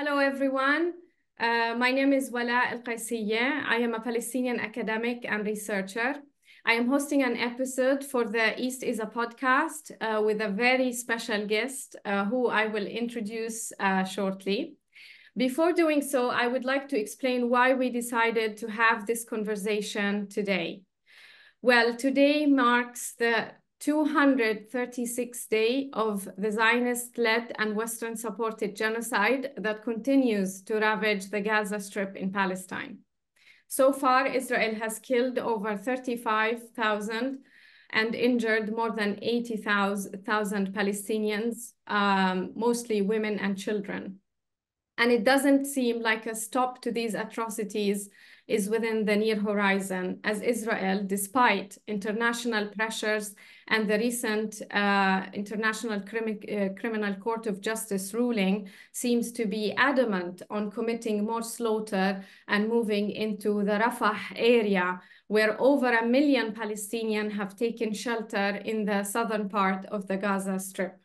Hello, everyone. My name is Walaa Alqaisiya. I am a Palestinian academic and researcher. I am hosting an episode for the East is a podcast with a very special guest who I will introduce shortly. Before doing so, I would like to explain why we decided to have this conversation today. Well, today marks the 236th day of the Zionist-led and Western-supported genocide that continues to ravage the Gaza Strip in Palestine. So far, Israel has killed over 35,000 and injured more than 80,000 Palestinians, mostly women and children. And it doesn't seem like a stop to these atrocities is within the near horizon, as Israel, despite international pressures and the recent International Criminal Court of Justice ruling, seems to be adamant on committing more slaughter and moving into the Rafah area, where over 1 million Palestinians have taken shelter in the southern part of the Gaza Strip.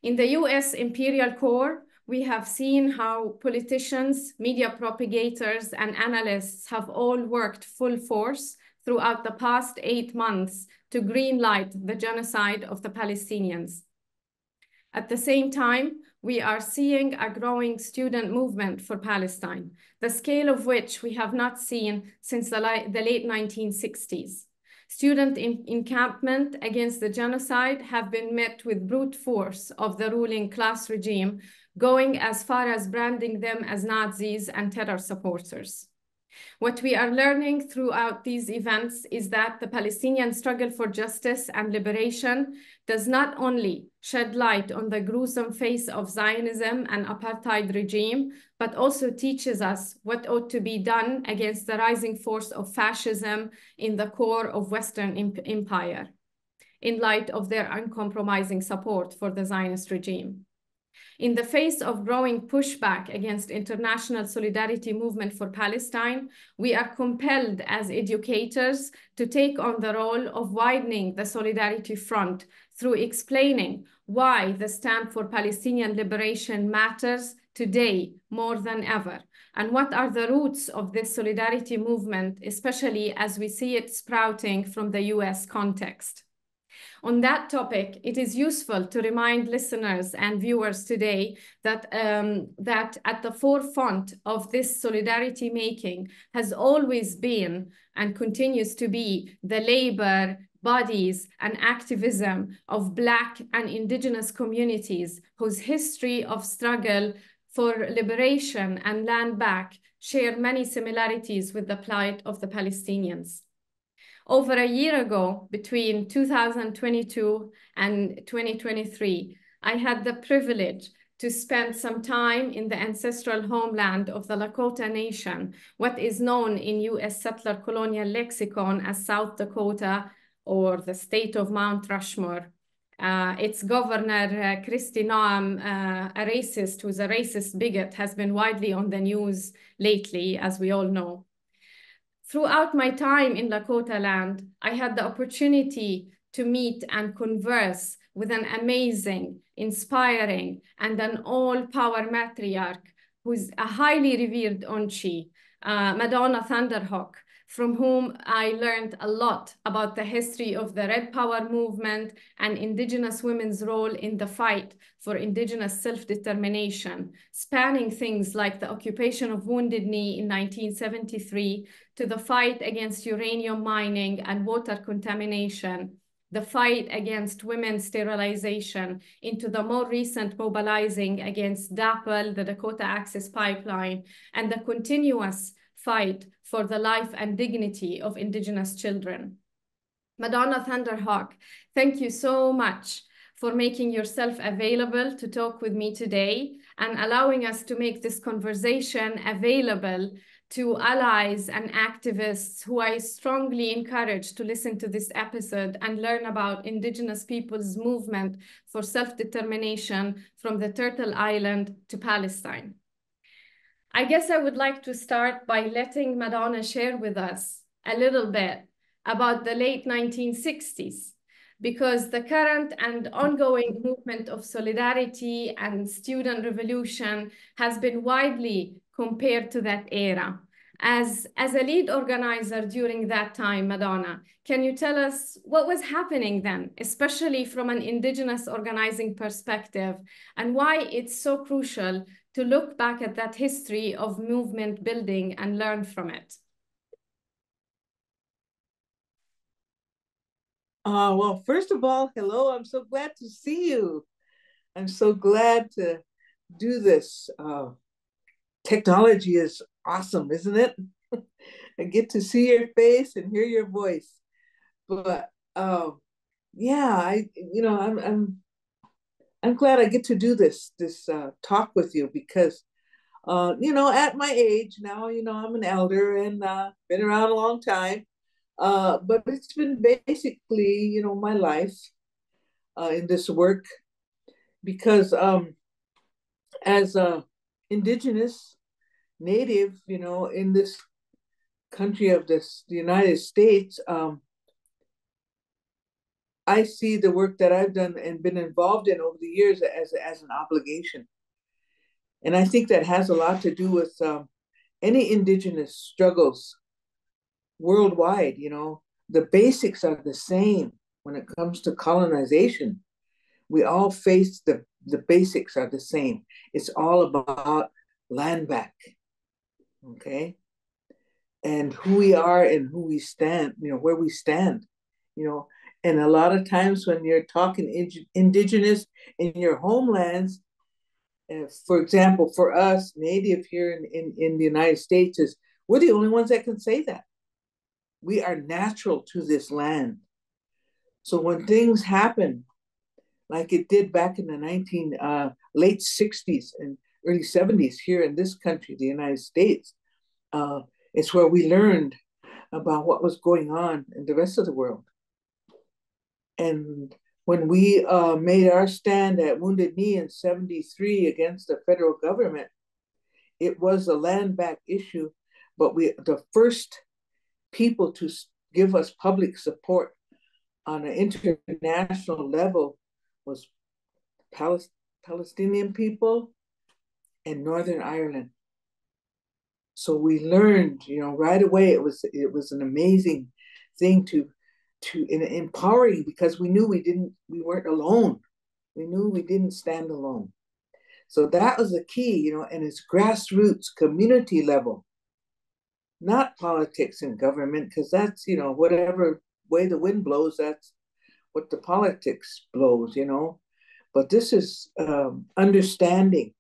In the US imperial core, we have seen how politicians, media propagators, and analysts have all worked full force throughout the past 8 months to greenlight the genocide of the Palestinians. At the same time, we are seeing a growing student movement for Palestine, the scale of which we have not seen since the late 1960s. Student encampment against the genocide have been met with brute force of the ruling class regime, going as far as branding them as Nazis and terror supporters. What we are learning throughout these events is that the Palestinian struggle for justice and liberation does not only shed light on the gruesome face of Zionism and apartheid regime, but also teaches us what ought to be done against the rising force of fascism in the core of Western empire, in light of their uncompromising support for the Zionist regime. In the face of growing pushback against international solidarity movement for Palestine, we are compelled as educators to take on the role of widening the solidarity front through explaining why the stand for Palestinian liberation matters today more than ever, and what are the roots of this solidarity movement, especially as we see it sprouting from the US context. On that topic, it is useful to remind listeners and viewers today that, that at the forefront of this solidarity making has always been and continues to be the labor, bodies, and activism of Black and Indigenous communities whose history of struggle for liberation and land back share many similarities with the plight of the Palestinians. Over a year ago, between 2022 and 2023, I had the privilege to spend some time in the ancestral homeland of the Lakota Nation, what is known in US settler colonial lexicon as South Dakota or the state of Mount Rushmore. Its governor, Kristi Noam, a racist who's a racist bigot, has been widely on the news lately, as we all know. Throughout my time in Lakota land, I had the opportunity to meet and converse with an amazing, inspiring, and an all-power matriarch who's a highly revered Onchi, Madonna Thunder Hawk, from whom I learned a lot about the history of the Red Power movement and Indigenous women's role in the fight for Indigenous self-determination, spanning things like the occupation of Wounded Knee in 1973 to the fight against uranium mining and water contamination, the fight against women's sterilization, into the more recent mobilizing against DAPL, the Dakota Access Pipeline, and the continuous fight for the life and dignity of Indigenous children. Madonna Thunder Hawk, thank you so much for making yourself available to talk with me today and allowing us to make this conversation available to allies and activists who I strongly encourage to listen to this episode and learn about Indigenous peoples' movement for self-determination from the Turtle Island to Palestine. I guess I would like to start by letting Madonna share with us a little bit about the late 1960s, because the current and ongoing movement of solidarity and student revolution has been widely compared to that era. As a lead organizer during that time, Madonna, can you tell us what was happening then, especially from an Indigenous organizing perspective, and why it's so crucial to look back at that history of movement building and learn from it? Well, first of all, hello. I'm so glad to see you. I'm so glad to do this. Technology is awesome, isn't it? I get to see your face and hear your voice. But yeah, I'm glad I get to do this talk with you because at my age now, I'm an elder and been around a long time. But it's been basically, my life in this work because as a indigenous native, in this country of the United States, I see the work that I've done and been involved in over the years as an obligation. And I think that has a lot to do with any indigenous struggles worldwide. The basics are the same when it comes to colonization. We all face the basics are the same. It's all about land back, okay? And who we are and who we stand, where we stand, And a lot of times when you're talking indigenous in your homelands, for example, for us, native here in the United States, we're the only ones that can say that. We are natural to this land. So when things happen, like it did back in the late 60s and early 70s here in this country, the United States, it's where we learned about what was going on in the rest of the world. And when we made our stand at Wounded Knee in 73 against the federal government, it was a land back issue, but the first people to give us public support on an international level was Palestinian people and Northern Ireland. So we learned, right away. It was an amazing thing to empowering, because we knew we weren't alone. We knew we didn't stand alone. So that was the key, and it's grassroots, community level, not politics and government, because that's, whatever way the wind blows, that's what the politics blows, But this is understanding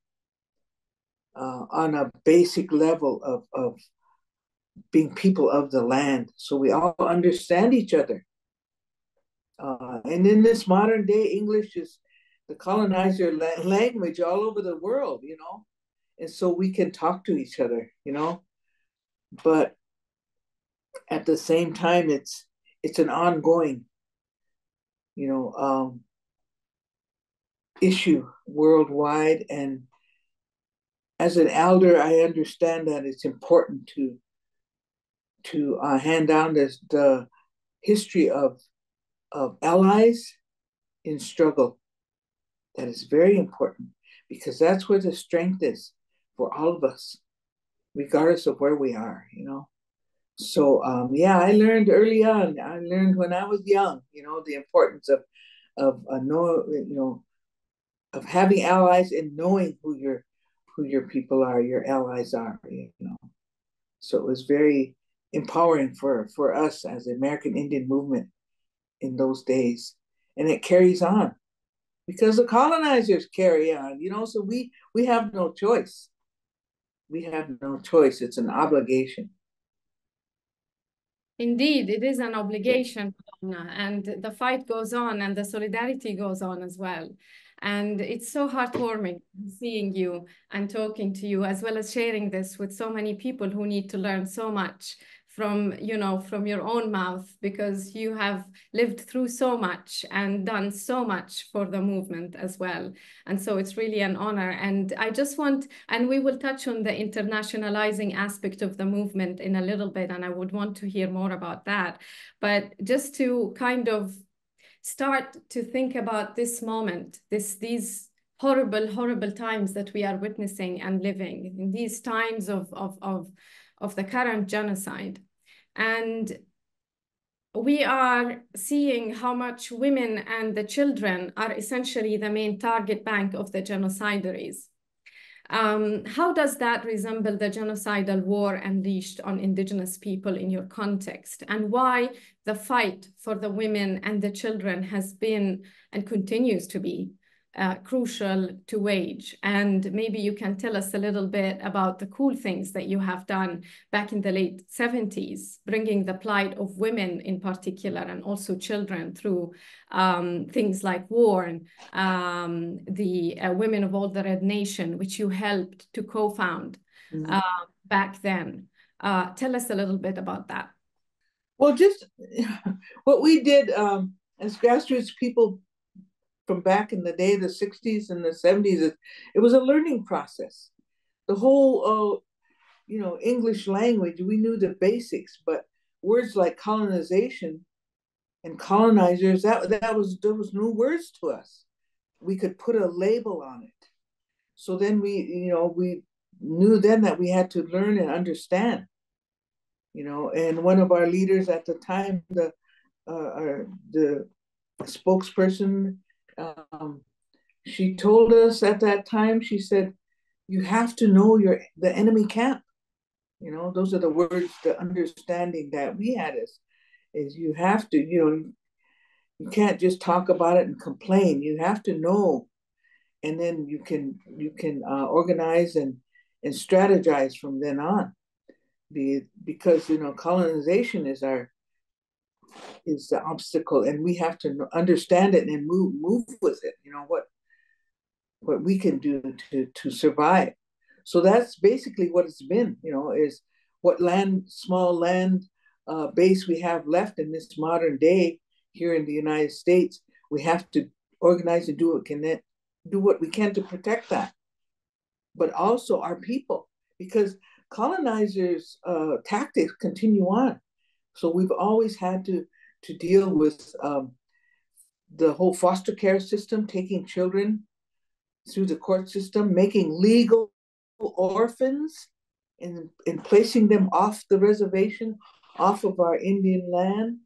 on a basic level of being people of the land. So we all understand each other. And in this modern day, English is the colonizer language all over the world, And so we can talk to each other, But at the same time, it's an ongoing, issue worldwide. And as an elder, I understand that it's important to hand down the history of allies in struggle. That is very important, because that's where the strength is for all of us, regardless of where we are, So yeah, I learned early on. I learned when I was young, the importance of of having allies and knowing who your people are, your allies are, So it was very empowering for us as the American Indian movement in those days. And it carries on because the colonizers carry on, so we have no choice. We have no choice. It's an obligation. Indeed, it is an obligation, and the fight goes on and the solidarity goes on as well. And it's so heartwarming seeing you and talking to you, as well as sharing this with so many people who need to learn so much from your own mouth, because you have lived through so much and done so much for the movement as well. And so it's really an honor. And I just want, and we will touch on the internationalizing aspect of the movement in a little bit, and I would want to hear more about that. But just to kind of start to think about this moment, these horrible, horrible times that we are witnessing and living in these times of the current genocide. And we are seeing how much women and the children are essentially the main target bank of the genocidaries. How does that resemble the genocidal war unleashed on Indigenous people in your context? And why the fight for the women and the children has been and continues to be crucial to wage? And maybe you can tell us a little bit about the cool things that you have done back in the late 70s, bringing the plight of women in particular and also children through things like war and the Women of All the Red Nation, which you helped to co-found back then. Tell us a little bit about that. Well, just what we did as grassroots people from back in the day, the 60s and the 70s, it was a learning process. The whole, English language, we knew the basics, but words like colonization and colonizers, those new words to us. We could put a label on it. So then we knew then that we had to learn and understand, and one of our leaders at the time, the spokesperson, she told us at that time, she said, you have to know the enemy camp. Those are the words, the understanding that we had is you have to, you can't just talk about it and complain. You have to know, and then you can organize and strategize from then on. Because colonization is the obstacle, and we have to understand it and move with it. What we can do to survive. So that's basically what it's been. Is what small land base we have left in this modern day here in the United States. We have to organize and do what we can to protect that, but also our people, because colonizers' tactics continue on. So we've always had to deal with the whole foster care system, taking children through the court system, making legal orphans and placing them off the reservation, off of our Indian land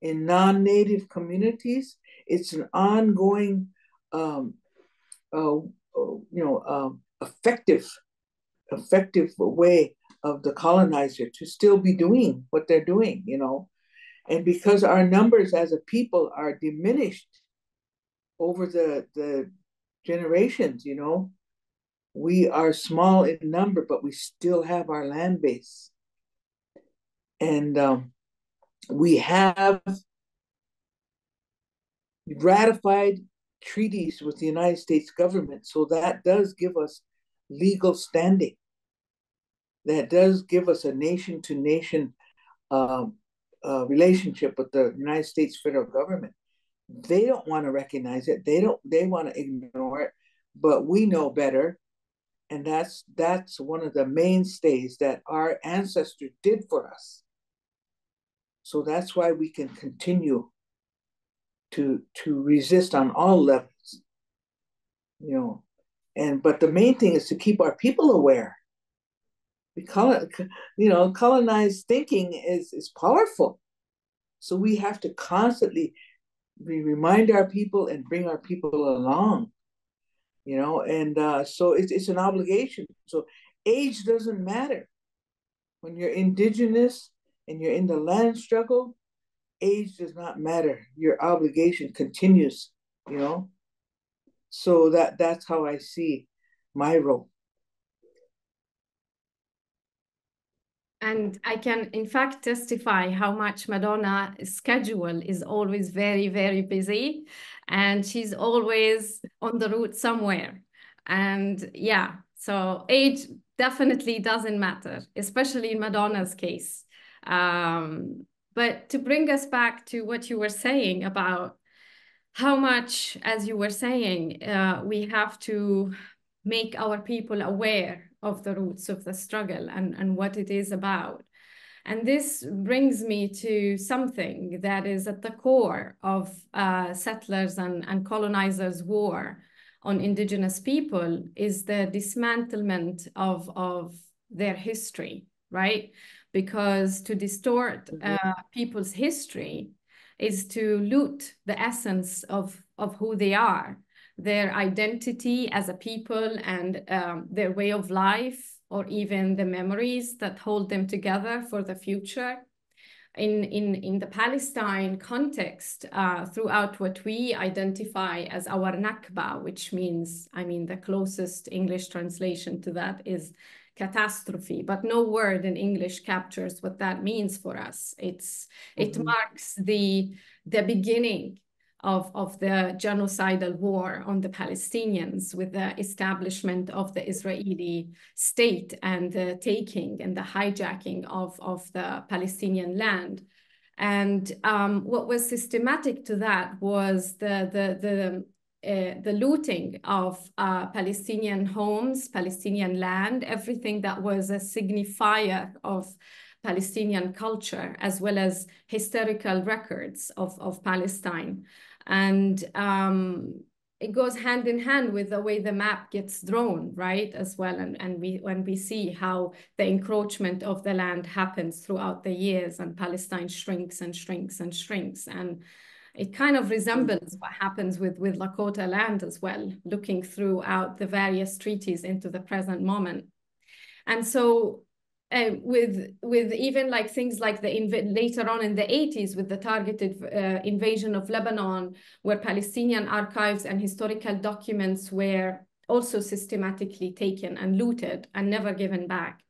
in non-native communities. It's an ongoing, effective way of the colonizer to still be doing what they're doing, And because our numbers as a people are diminished over the generations, we are small in number, but we still have our land base. And we have ratified treaties with the United States government. So that does give us legal standing. That does give us a nation-to-nation relationship with the United States federal government. They don't want to recognize it. They want to ignore it, but we know better. And that's one of the mainstays that our ancestors did for us. So that's why we can continue to resist on all levels, but the main thing is to keep our people aware. Colonized thinking is powerful. So we have to constantly remind our people and bring our people along, so it's an obligation. So age doesn't matter. When you're Indigenous and you're in the land struggle, age does not matter. Your obligation continues, So that's how I see my role. And I can, in fact, testify how much Madonna's schedule is always very, very busy. And she's always on the route somewhere. And yeah, so age definitely doesn't matter, especially in Madonna's case. But to bring us back to what you were saying about how much, as you were saying, we have to make our people aware of the roots of the struggle and what it is about. And this brings me to something that is at the core of settlers and colonizers' war on indigenous people, is the dismantlement of their history, right? Because to distort people's history is to loot the essence of who they are, their identity as a people, and their way of life, or even the memories that hold them together for the future. In the Palestine context, throughout what we identify as our Nakba, which means, the closest English translation to that is catastrophe, but no word in English captures what that means for us. It marks the beginning of the genocidal war on the Palestinians, with the establishment of the Israeli state and the taking and the hijacking of the Palestinian land. And what was systematic to that was the looting of Palestinian homes, Palestinian land, everything that was a signifier of Palestinian culture, as well as historical records of Palestine. And it goes hand in hand with the way the map gets drawn, right, as well. And when we see how the encroachment of the land happens throughout the years, and Palestine shrinks and shrinks and shrinks. And it kind of resembles what happens with Lakota land as well, looking throughout the various treaties into the present moment. And so with even like things like later on in the 80s, with the targeted invasion of Lebanon, where Palestinian archives and historical documents were also systematically taken and looted and never given back.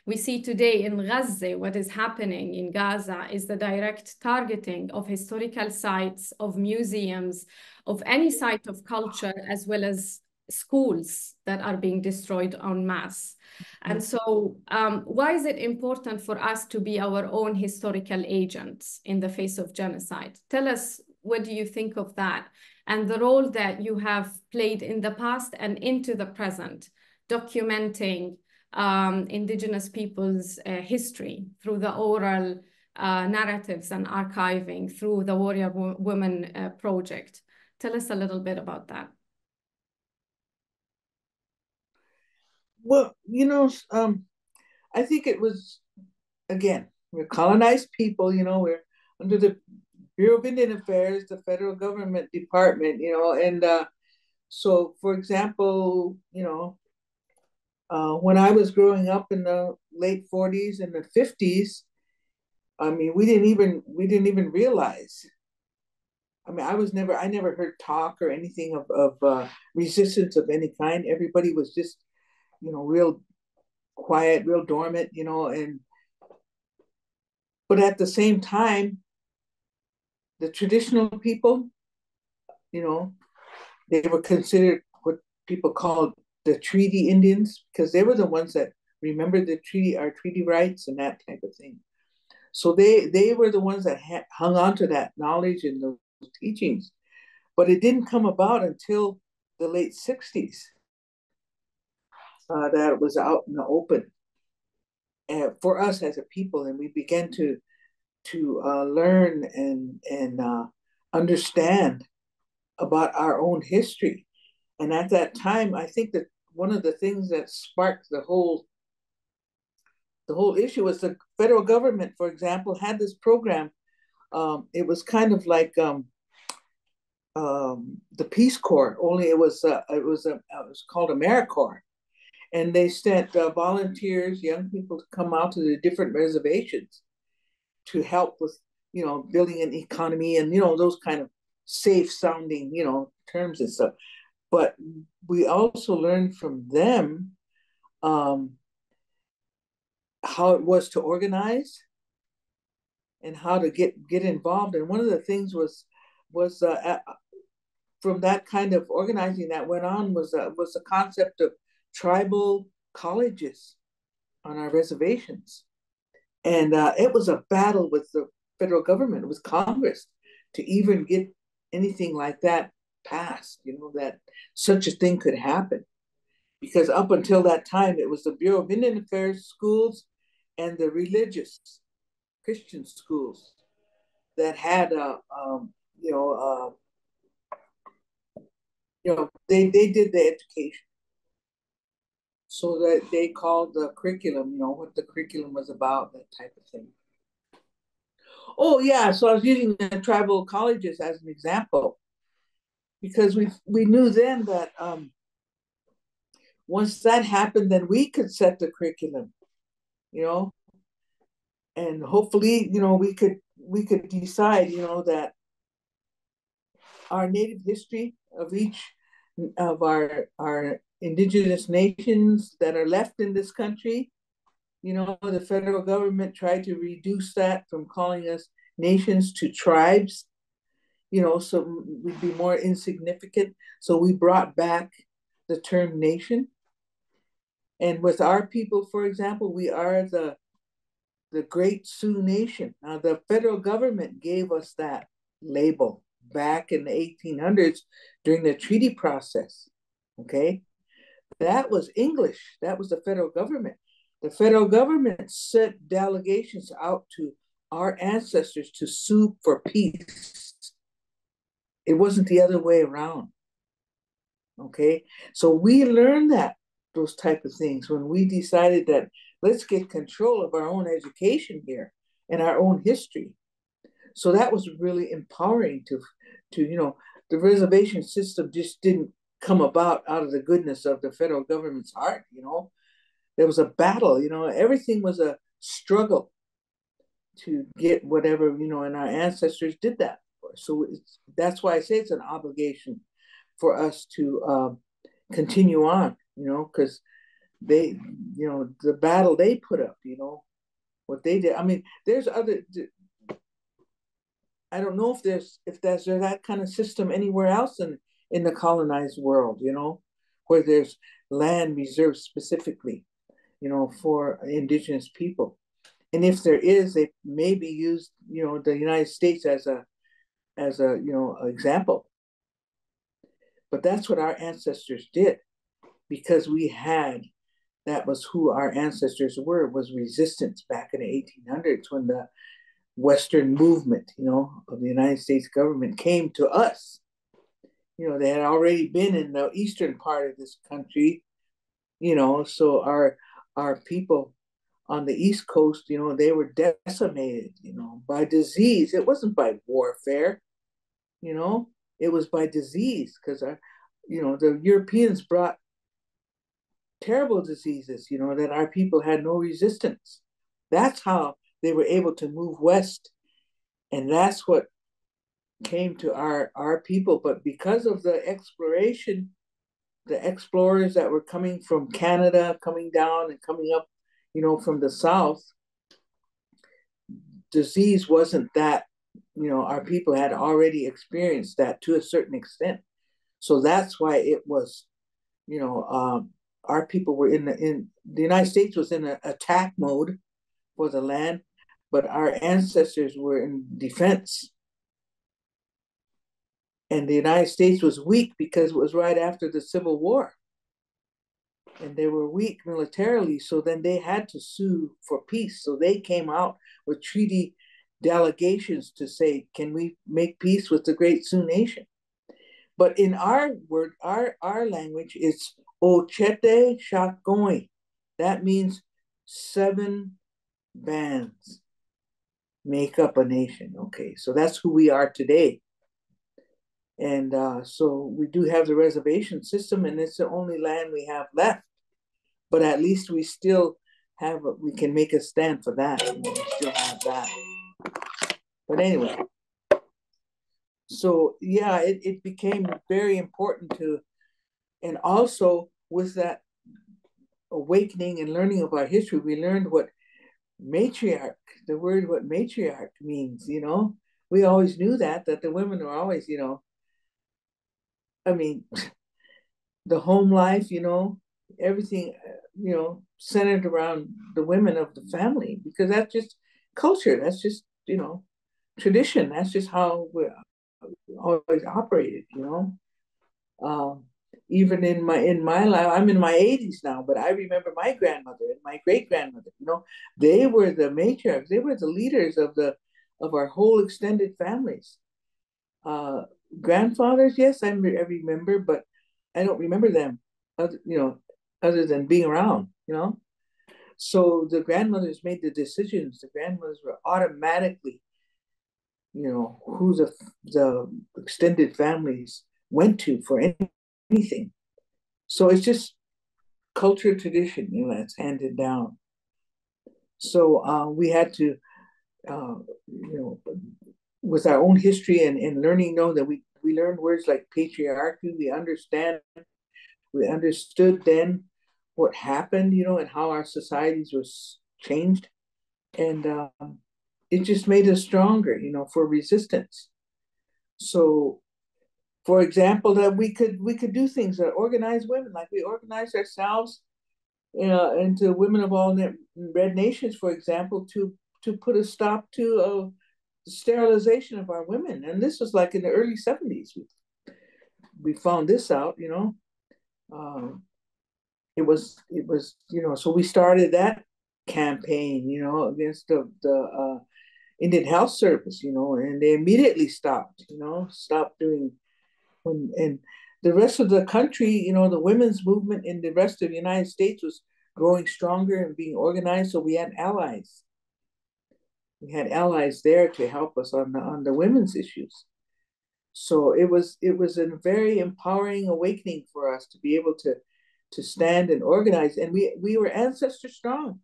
We see today in Gaza, what is happening in Gaza is the direct targeting of historical sites, of museums, of any site of culture, as well as schools that are being destroyed en masse. And so why is it important for us to be our own historical agents in the face of genocide? Tell us, what do you think of that? And the role that you have played in the past and into the present, documenting indigenous people's history through the oral narratives and archiving through the Warrior Women Project. Tell us a little bit about that. Well, I think it was, again, we're colonized people, we're under the Bureau of Indian Affairs, the federal government department, and so, for example, when I was growing up in the late 40s and the 50s, we didn't even realize. I never heard talk or anything of resistance of any kind. Everybody was just, real quiet, real dormant, but at the same time, the traditional people, they were considered what people called the treaty Indians, because they were the ones that remembered our treaty rights and that type of thing. So they were the ones that hung on to that knowledge and those teachings. But it didn't come about until the late 60s that it was out in the open for us as a people, and we began to learn and understand about our own history. And at that time, I think that one of the things that sparked the whole issue was the federal government, for example, had this program. It was kind of like the Peace Corps, only it was called AmeriCorps, and they sent volunteers, young people, to come out to the different reservations to help with building an economy and those kind of safe sounding terms and stuff. But we also learned from them how it was to organize and how to get involved. And one of the things was from that kind of organizing that went on was the concept of tribal colleges on our reservations. And it was a battle with the federal government, with Congress, to even get anything like that passed, that such a thing could happen. Because up until that time, it was the Bureau of Indian Affairs, schools, and the religious Christian schools that had they did the education. So that they called the curriculum, what the curriculum was about, that type of thing. Oh yeah, so I was using the tribal colleges as an example because we knew then that once that happened, then we could set the curriculum, and hopefully, we could decide, that our native history of each of our indigenous nations that are left in this country, the federal government tried to reduce that from calling us nations to tribes, so we'd be more insignificant. So we brought back the term nation. And with our people, for example, we are the Great Sioux Nation. Now, the federal government gave us that label back in the 1800s during the treaty process, okay? That was English. That was the federal government. The federal government sent delegations out to our ancestors to sue for peace. It wasn't the other way around, okay? So we learned those type of things when we decided that let's get control of our own education here and our own history. So that was really empowering to the reservation system just didn't come about out of the goodness of the federal government's heart, There was a battle, everything was a struggle to get whatever, and our ancestors did that. So that's why I say it's an obligation for us to continue on, because they, the battle they put up, what they did. I mean, there's other, I don't know if there's that kind of system anywhere else in the colonized world, where there's land reserved specifically, for indigenous people. And if there is, they maybe use, the United States as a example. But that's what our ancestors did, because that was who our ancestors were, was resistance back in the 1800s when the Western movement, of the United States government came to us. They had already been in the eastern part of this country, so our people on the East Coast, they were decimated, by disease. It wasn't by warfare, it was by disease, because the Europeans brought terrible diseases, that our people had no resistance. That's how they were able to move west. And that's what came to our people. But because of the exploration, the explorers that were coming from Canada, coming down and coming up, from the south, disease wasn't that, our people had already experienced that to a certain extent. So that's why it was, our people were in the United States was in an attack mode for the land, but our ancestors were in defense. And the United States was weak because it was right after the Civil War. And they were weak militarily, so then they had to sue for peace. So they came out with treaty delegations to say, can we make peace with the Great Sioux Nation? But in our word, our language, it's Ochete Shakoi. That means 7 bands make up a nation. Okay, so that's who we are today. And so we do have the reservation system, and it's the only land we have left. But at least we still we can make a stand for that. We still have that. But anyway, so yeah, it became very important and also with that awakening and learning of our history, we learned what matriarch, what matriarch means, We always knew that the women were always, I mean, the home life, everything, centered around the women of the family, because that's just culture. That's just, tradition. That's just how we always operated, even in my life, I'm in my 80s now, but I remember my grandmother and my great grandmother. They were the matriarchs. They were the leaders of our whole extended families. Grandfathers, yes, I remember, but I don't remember them, other than being around. So the grandmothers made the decisions. The grandmothers were automatically, who the extended families went to for anything. So it's just culture, tradition, that's handed down. So we had to, with our own history and learning, know that we learned words like patriarchy. We understood then what happened, and how our societies was changed, and it just made us stronger, for resistance. So, for example, that we could do things that organize women, like we organized ourselves, into Women of All Red Nations, for example, to put a stop to the sterilization of our women. And this was like in the early 70s. We found this out, it was, so we started that campaign, against the Indian Health Service, and they immediately stopped doing, and the rest of the country, the women's movement in the rest of the United States was growing stronger and being organized. So we had allies. We had allies there to help us on the women's issues. So it was a very empowering awakening for us to be able to stand and organize. And we were ancestor strong.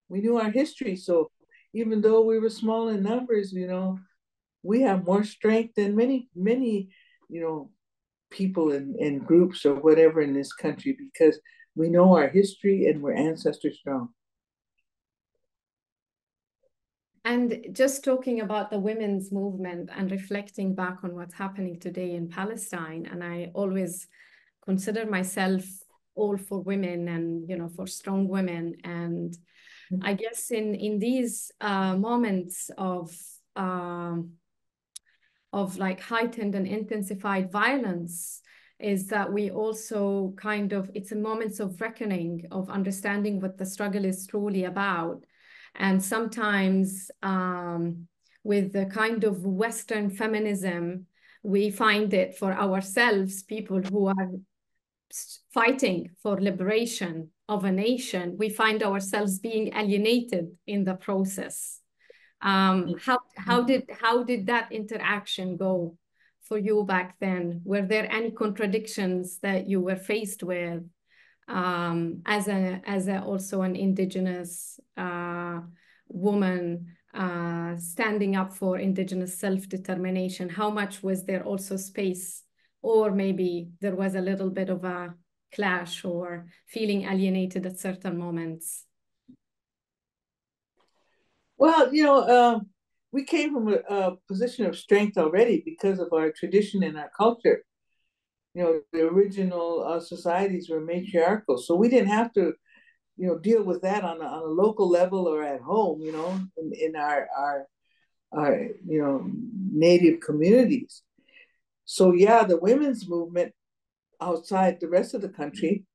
We knew our history. So even though we were small in numbers, we have more strength than many, people and groups or whatever in this country, because we know our history and we're ancestor strong. And just talking about the women's movement and reflecting back on what's happening today in Palestine, and I always consider myself all for women and, for strong women. And I guess in these moments of like heightened and intensified violence, is that we also it's a moments of reckoning, of understanding what the struggle is truly about. And sometimes with the kind of Western feminism, we find it for ourselves, people who are fighting for liberation of a nation, we find ourselves being alienated in the process. How did that interaction go for you back then? Were there any contradictions that you were faced with as also an Indigenous woman standing up for Indigenous self-determination? How much was there also space, or maybe there was a little bit of a clash or feeling alienated at certain moments? Well, we came from a position of strength already because of our tradition and our culture. The original societies were matriarchal, so we didn't have to, deal with that on a local level or at home, in our native communities. So yeah, the women's movement outside the rest of the country,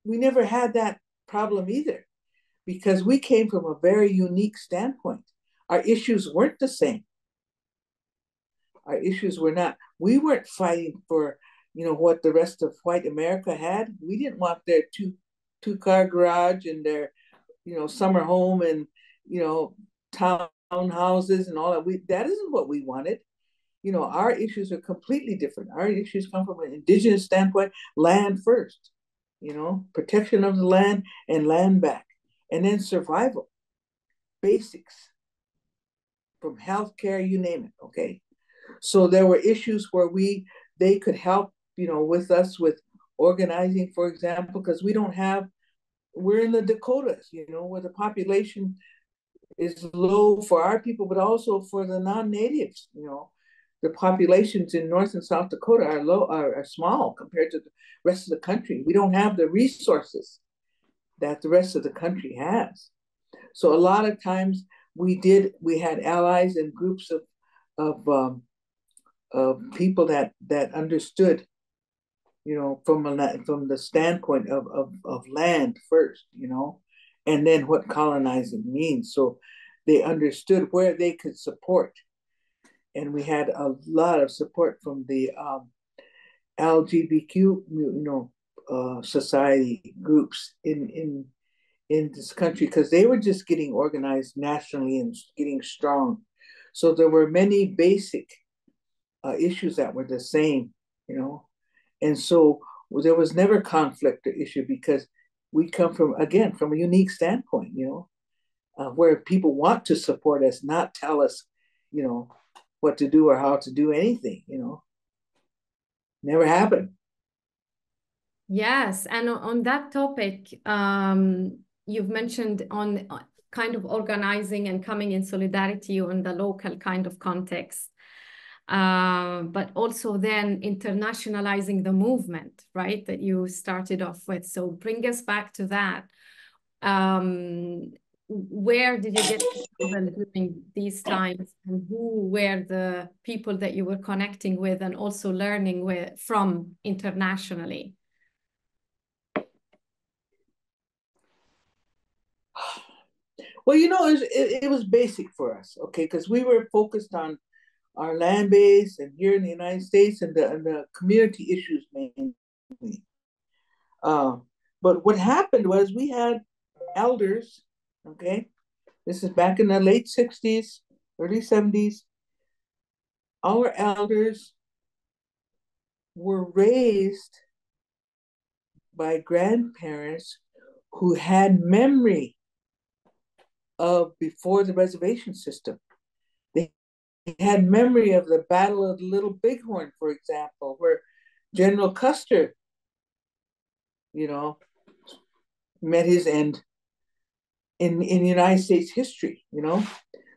we never had that problem either, because we came from a very unique standpoint. Our issues weren't the same. Our issues were not, we weren't fighting for, what the rest of white America had. We didn't want their two-car garage and their, summer home and, townhouses and all that. That isn't what we wanted. Our issues are completely different. Our issues come from an Indigenous standpoint, land first, protection of the land and land back, and then survival, basics, from healthcare, you name it, okay? So there were issues where they could help, with us with organizing, for example, because we're in the Dakotas, where the population is low for our people, but also for the non-natives, the populations in North and South Dakota are small compared to the rest of the country. We don't have the resources that the rest of the country has. So a lot of times we had allies and groups of people that understood, from the standpoint of land first, and then what colonizing means. So they understood where they could support. And we had a lot of support from the LGBTQ, society groups in this country, because they were just getting organized nationally and getting strong. So there were many basic issues that were the same, and so there was never conflict or issue, because we come from a unique standpoint, where people want to support us, not tell us, what to do or how to do anything, never happened. Yes, and on that topic, you've mentioned on kind of organizing and coming in solidarity on the local kind of context, but also then internationalizing the movement, right, that you started off with. So bring us back to that. Where did you get during these times, and who were the people that you were connecting with and also learning from internationally? Well, it was basic for us, okay, because we were focused on our land base and here in the United States and the community issues mainly. But what happened was we had elders, okay, this is back in the late 60s, early 70s. Our elders were raised by grandparents who had memory of before the reservation system. They had memory of the Battle of the Little Bighorn, for example, where General Custer, met his end in United States history,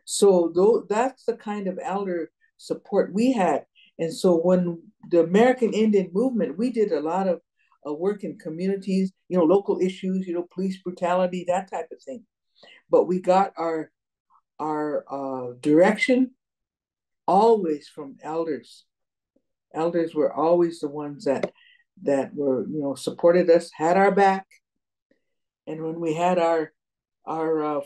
So that's the kind of elder support we had. And so when the American Indian movement, we did a lot of work in communities, local issues, police brutality, that type of thing. But we got our direction always from elders. Elders were always the ones that were, supported us, had our back. And when we had our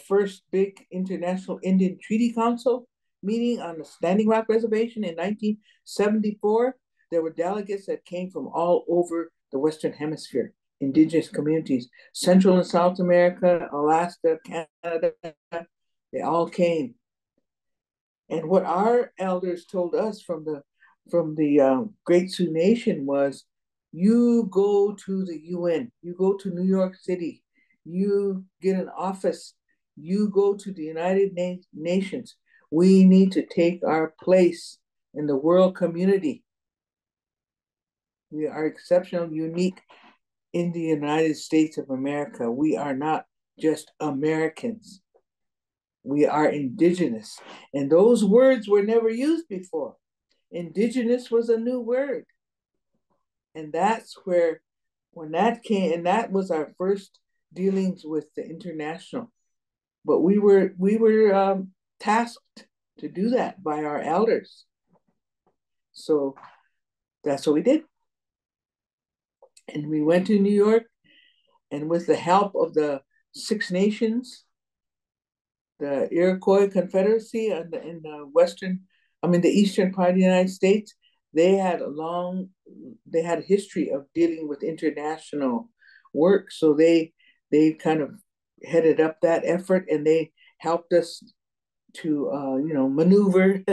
first big International Indian Treaty Council meeting on the Standing Rock Reservation in 1974, there were delegates that came from all over the Western Hemisphere, indigenous communities, Central and South America, Alaska, Canada, they all came. And what our elders told us from the Great Sioux Nation was, you go to the UN, you go to New York City, you get an office, you go to the United Nations. We need to take our place in the world community. We are exceptional, unique in the United States of America. We are not just Americans. We are indigenous. And those words were never used before. Indigenous was a new word. And that's where, when that came, and that was our first dealings with the international. But we were tasked to do that by our elders. So that's what we did. And we went to New York, and with the help of the Six Nations, the Iroquois Confederacy in the eastern part of the United States, they had a history of dealing with international work. So they kind of headed up that effort, and they helped us to maneuver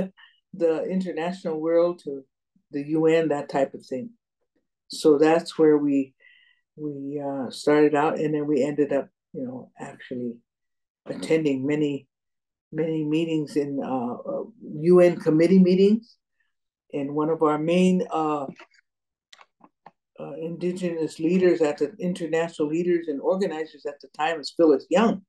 the international world to the UN, that type of thing. So that's where we started out, and then we ended up actually attending many meetings in UN committee meetings. And one of our main indigenous leaders international leaders and organizers at the time is Phyllis Young,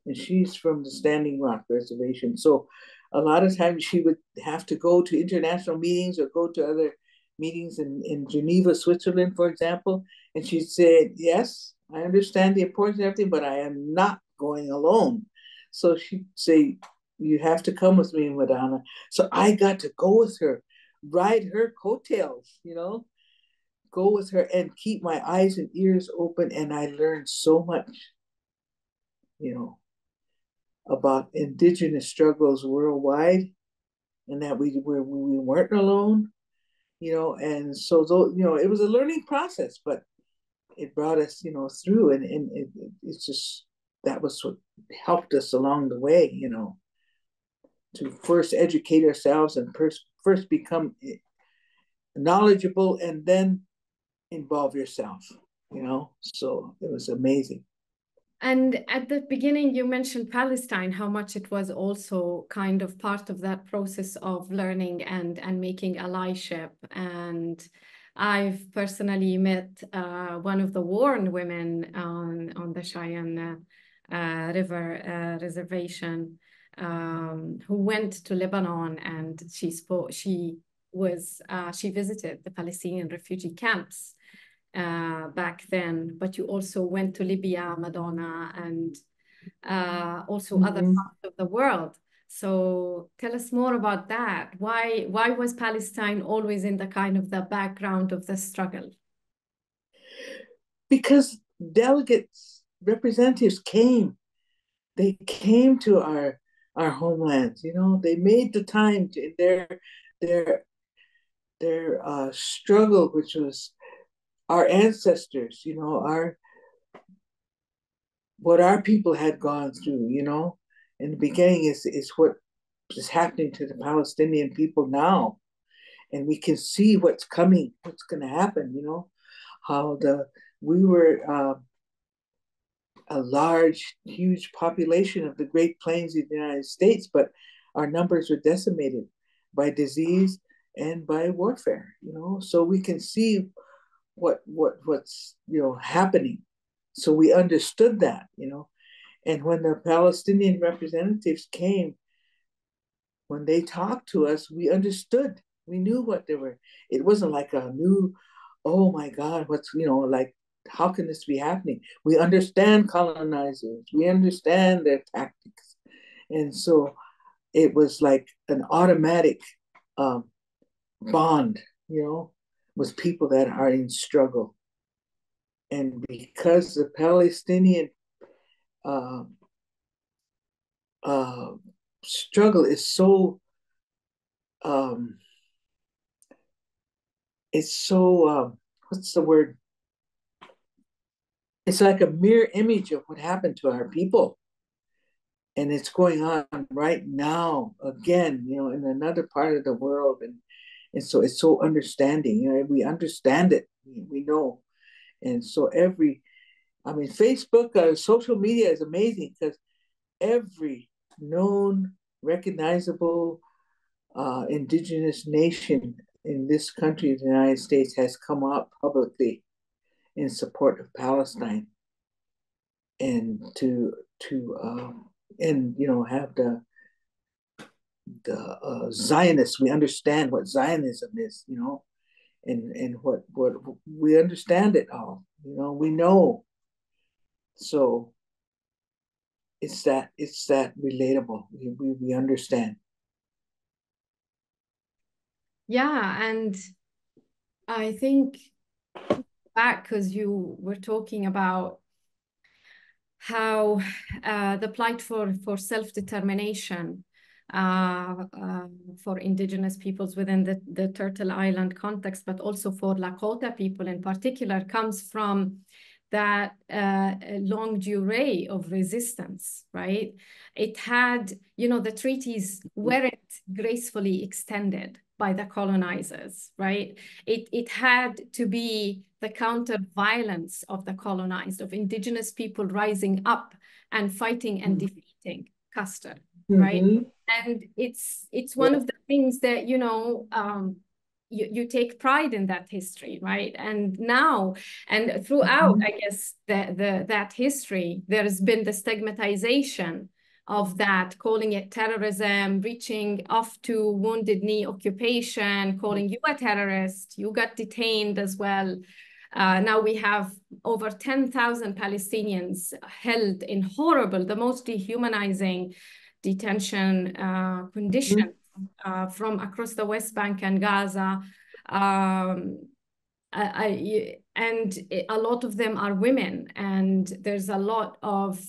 and she's from the Standing Rock Reservation. So a lot of times she would have to go to international meetings or go to other meetings in Geneva, Switzerland, for example. And she said, yes, I understand the importance of everything, but I am not going alone. So she'd say, you have to come with me, Madonna. So I got to go with her ride her coattails, you know, go with her and keep my eyes and ears open. And I learned so much, you know, about Indigenous struggles worldwide, and that we weren't alone, you know. And so, though, you know, it was a learning process, but it brought us, you know, through, and it's just, that was what helped us along the way, you know, to first educate ourselves and first become knowledgeable and then involve yourself, you know. So it was amazing. And at the beginning, you mentioned Palestine, how much it was also kind of part of that process of learning and making allyship. And I've personally met one of the Warren women on the Cheyenne River reservation, who went to Lebanon, and she visited the Palestinian refugee camps back then, but you also went to Libya, Madonna, and also other parts of the world. So tell us more about that. Why was Palestine always in the kind of the background of the struggle? Because delegates, representatives came. They came to our homelands, you know. They made the time to their struggle, which was our ancestors, you know, what our people had gone through, you know. In the beginning is what is happening to the Palestinian people now. And we can see what's coming, what's going to happen, you know, how we were a large, huge population of the Great Plains of the United States, but our numbers were decimated by disease and by warfare, you know. So we can see what's, you know, happening. So we understood that, you know. And when the Palestinian representatives came, when they talked to us, we understood. We knew what they were. It wasn't like a new, oh my God, what's, you know, like, how can this be happening? We understand colonizers. We understand their tactics. And so it was like an automatic bond, you know, with people that are in struggle. And because the Palestinian struggle is so it's so what's the word? It's like a mirror image of what happened to our people. And it's going on right now again, you know, in another part of the world. And so it's so understanding, you know, we understand it, we know. And so Facebook, social media is amazing, because every known, recognizable indigenous nation in this country, the United States, has come out publicly in support of Palestine, and to and, you know, have the Zionists. We understand what Zionism is, you know, and what we understand it all, you know, we know. So it's that relatable. We understand. Yeah, and I think back, because you were talking about how the plight for self-determination for Indigenous peoples within the Turtle Island context, but also for Lakota people in particular, comes from that long durée of resistance, right? It had, you know, the treaties weren't gracefully extended by the colonizers, right? It had to be the counter-violence of the colonized, of Indigenous people rising up and fighting and defeating Custer, right? And it's one of the things that, you know, you take pride in that history, right? And now, and throughout, I guess, that history, there has been the stigmatization of that, calling it terrorism, reaching off to Wounded Knee occupation, calling you a terrorist, you got detained as well. Now we have over 10,000 Palestinians held in horrible, the most dehumanizing detention conditions from across the West Bank and Gaza. And a lot of them are women, and there's a lot of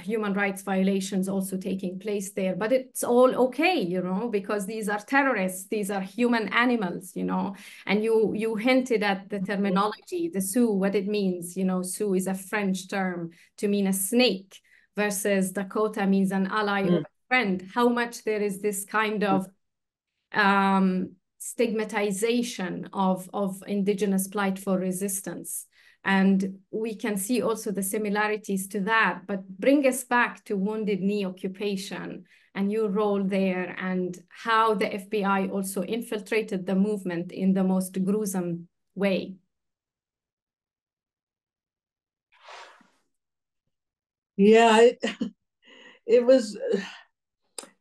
human rights violations also taking place there. But it's all okay, you know, because these are terrorists, these are human animals, you know. And you hinted at the terminology, the Sioux, what it means. You know, Sioux is a French term to mean a snake, versus Dakota means an ally or a friend. How much there is this kind of stigmatization of Indigenous plight for resistance. And we can see also the similarities to that, but bring us back to Wounded Knee occupation and your role there, and how the FBI also infiltrated the movement in the most gruesome way. Yeah, it was,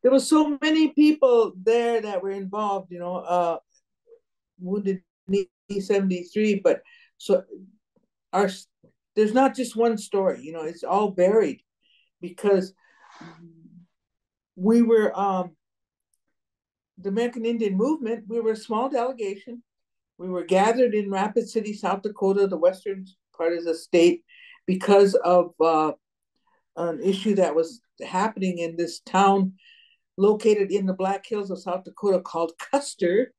there was so many people there that were involved, you know, Wounded Knee 73, but so there's not just one story, you know, it's all buried, because we were, the American Indian movement, we were a small delegation. We were gathered in Rapid City, South Dakota, the western part of the state, because of an issue that was happening in this town located in the Black Hills of South Dakota called Custer.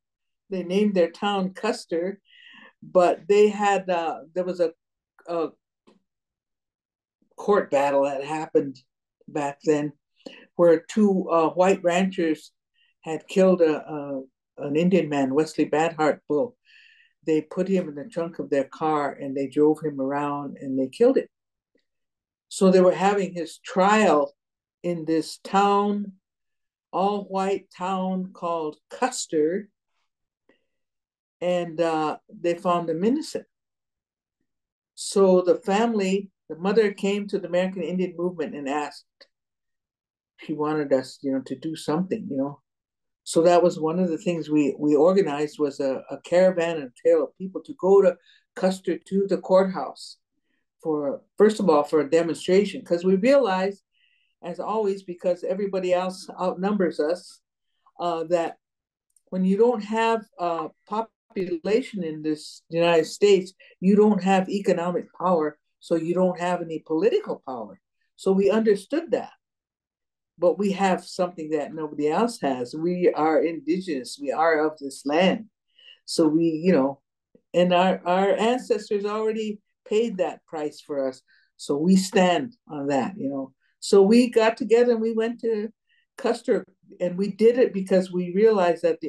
They named their town Custer, but they had, there was a court battle that happened back then where two white ranchers had killed an Indian man, Wesley Badhart Bull. They put him in the trunk of their car and they drove him around and they killed him. So they were having his trial in this town, all white town called Custer, and they found him innocent. So the family, the mother came to the American Indian movement and asked, she wanted us, you know, to do something, you know. So that was one of the things we organized, was a caravan and trail of people to go to Custer, to the courthouse, for, first of all, for a demonstration, because we realized, as always, because everybody else outnumbers us, that when you don't have population in this United States, you don't have economic power, so you don't have any political power. So we understood that. But we have something that nobody else has. We are indigenous. We are of this land. So we, you know, and our ancestors already paid that price for us. So we stand on that, you know. So we got together and we went to Custer, and we did it because we realized that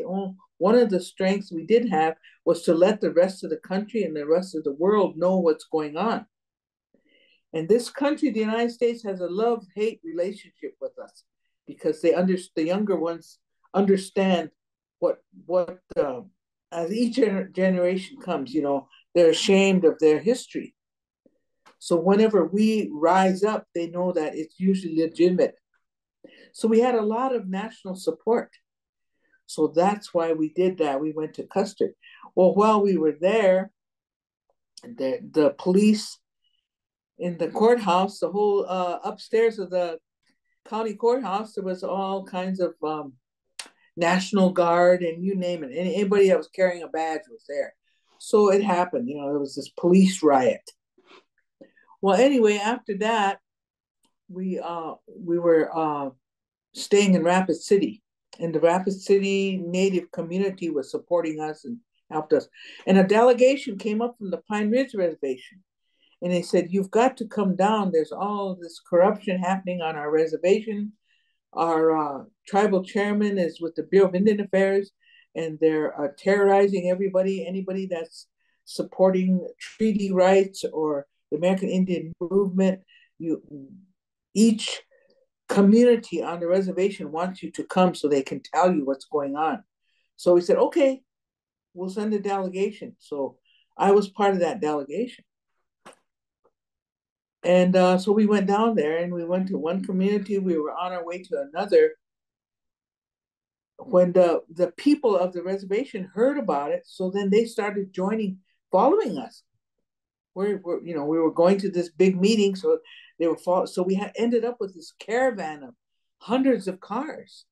one of the strengths we did have was to let the rest of the country and the rest of the world know what's going on. And this country, the United States, has a love-hate relationship with us, because the younger ones understand what as each generation comes, you know, they're ashamed of their history. So whenever we rise up, they know that it's usually legitimate. So we had a lot of national support. So that's why we did that. We went to Custer. Well, while we were there, the police in the courthouse, the whole upstairs of the county courthouse, there was all kinds of National Guard and you name it. Anybody that was carrying a badge was there. So it happened, you know, there was this police riot. Well, anyway, after that, we were staying in Rapid City, and the Rapid City Native community was supporting us and helped us. And a delegation came up from the Pine Ridge Reservation, and they said, you've got to come down. There's all this corruption happening on our reservation. Our tribal chairman is with the Bureau of Indian Affairs, and they're terrorizing anybody that's supporting treaty rights or the American Indian movement. Each community on the reservation wants you to come so they can tell you what's going on. So we said, okay, we'll send a delegation. So I was part of that delegation. And so we went down there and we went to one community. We were on our way to another when the people of the reservation heard about it. So then they started following us. We were going to this big meeting, so they were so we ended up with this caravan of hundreds of cars.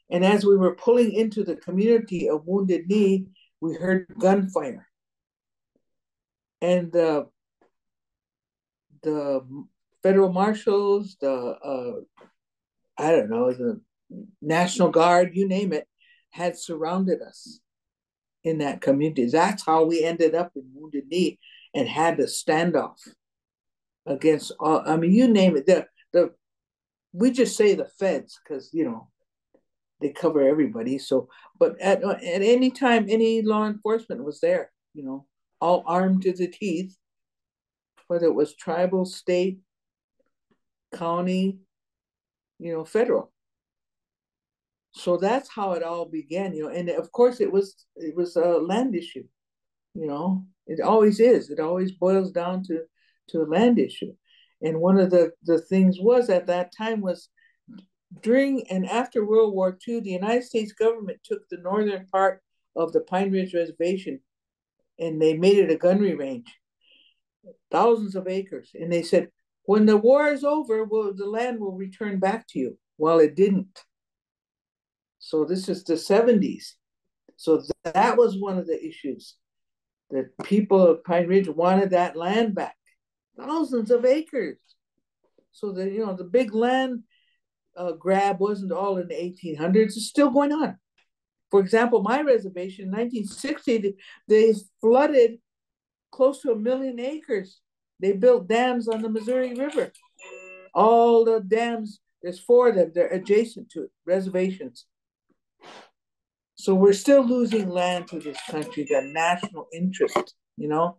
And as we were pulling into the community of Wounded Knee, we heard gunfire. And the federal marshals, I don't know, the National Guard, you name it, had surrounded us in that community. That's how we ended up in Wounded Knee and had a standoff against all, I mean, you name it. We just say the feds because, you know, they cover everybody. So, but at any time, any law enforcement was there, you know, all armed to the teeth, whether it was tribal, state, county, you know, federal. So that's how it all began, you know. And of course, it was a land issue, you know. It always is. It always boils down to a land issue. And one of the things was at that time was during and after World War II, the United States government took the northern part of the Pine Ridge Reservation and they made it a gunnery range, thousands of acres. And they said, when the war is over, the land will return back to you. Well, it didn't. So this is the 70s. So that was one of the issues that people of Pine Ridge wanted that land back, thousands of acres. So the, you know, the big land grab wasn't all in the 1800s. It's still going on. For example, my reservation in 1960, they flooded close to 1 million acres. They built dams on the Missouri River. All the dams, there's 4 of them, they're adjacent to it, reservations. So we're still losing land to this country, the national interest, you know?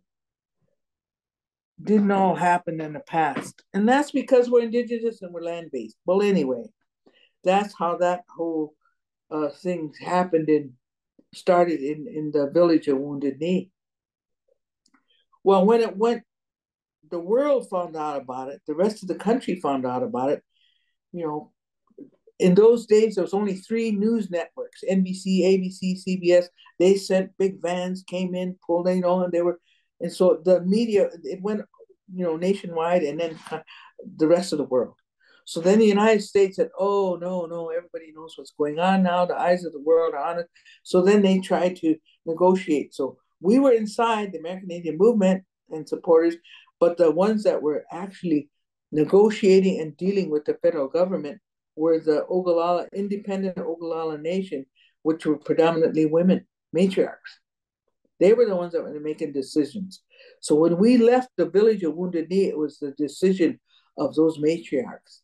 Didn't all happen in the past. And that's because we're indigenous and we're land-based. Well, anyway, that's how that whole thing happened started in the village of Wounded Knee. Well, when it went, the world found out about it, the rest of the country found out about it, you know. In those days, there was only 3 news networks, NBC, ABC, CBS. They sent big vans, came in, pulled in on, and so the media, it went, you know, nationwide and then the rest of the world. So then the United States said, oh, no, everybody knows what's going on now. The eyes of the world are on it. So then they tried to negotiate. So we were inside the American Indian movement and supporters, but the ones that were actually negotiating and dealing with the federal government were the Ogallala, independent Ogallala Nation, which were predominantly women, matriarchs. They were the ones that were making decisions. So when we left the village of Wounded Knee, it was the decision of those matriarchs.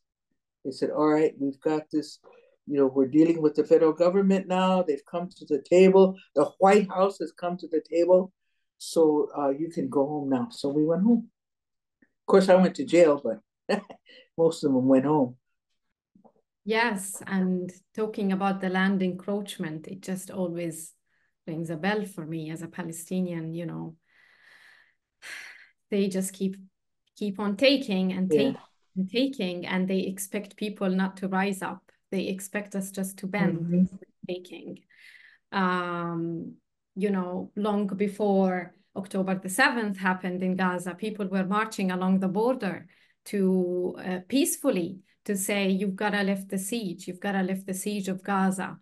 They said, all right, we've got this, you know, we're dealing with the federal government now. They've come to the table. The White House has come to the table. So you can go home now. So we went home. Of course, I went to jail, but most of them went home. Yes, and talking about the land encroachment, it just always rings a bell for me as a Palestinian, you know. They just keep on taking and taking and taking, and they expect people not to rise up. They expect us just to bend, taking. You know, long before October the 7th happened in Gaza, people were marching along the border to peacefully to say, you've got to lift the siege. You've got to lift the siege of Gaza.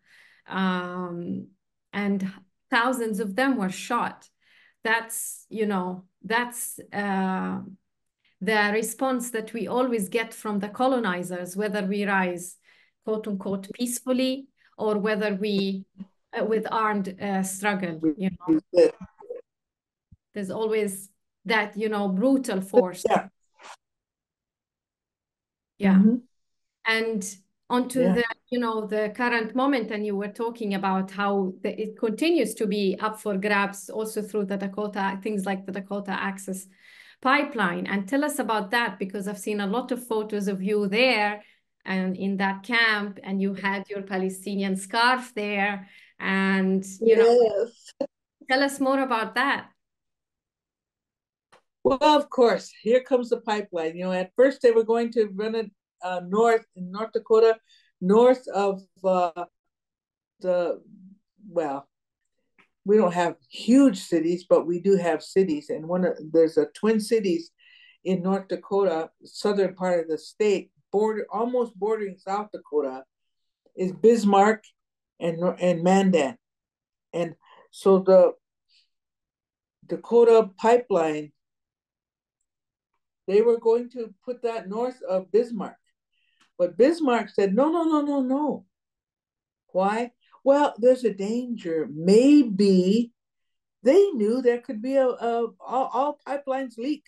And thousands of them were shot. That's, you know, that's the response that we always get from the colonizers, whether we rise, quote unquote, peacefully, or whether we, with armed struggle, you know. There's always that, you know, brutal force. Yeah. And onto the, you know, the current moment, and you were talking about how it continues to be up for grabs also through the Dakota, things like the Dakota Access Pipeline. And tell us about that, because I've seen a lot of photos of you there and in that camp, and you had your Palestinian scarf there. And, you know, tell us more about that. Well, of course, here comes the pipeline. You know, at first they were going to run it north in North Dakota, north of well, we don't have huge cities, but we do have cities. And there's a Twin Cities in North Dakota, southern part of the state, almost bordering South Dakota, is Bismarck and Mandan. And so the Dakota Pipeline, they were going to put that north of Bismarck. But Bismarck said, no, no, no, no, no. Why? Well, there's a danger. Maybe they knew there could be all pipelines leak.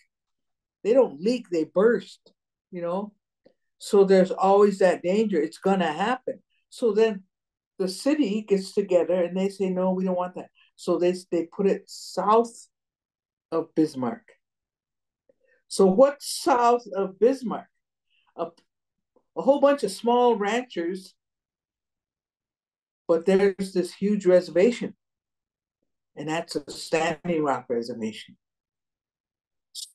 They don't leak, they burst, you know. So there's always that danger. It's going to happen. So then the city gets together and they say, no, we don't want that. So they put it south of Bismarck. So what's south of Bismarck? A whole bunch of small ranchers, but there's this huge reservation, and that's a Standing Rock reservation.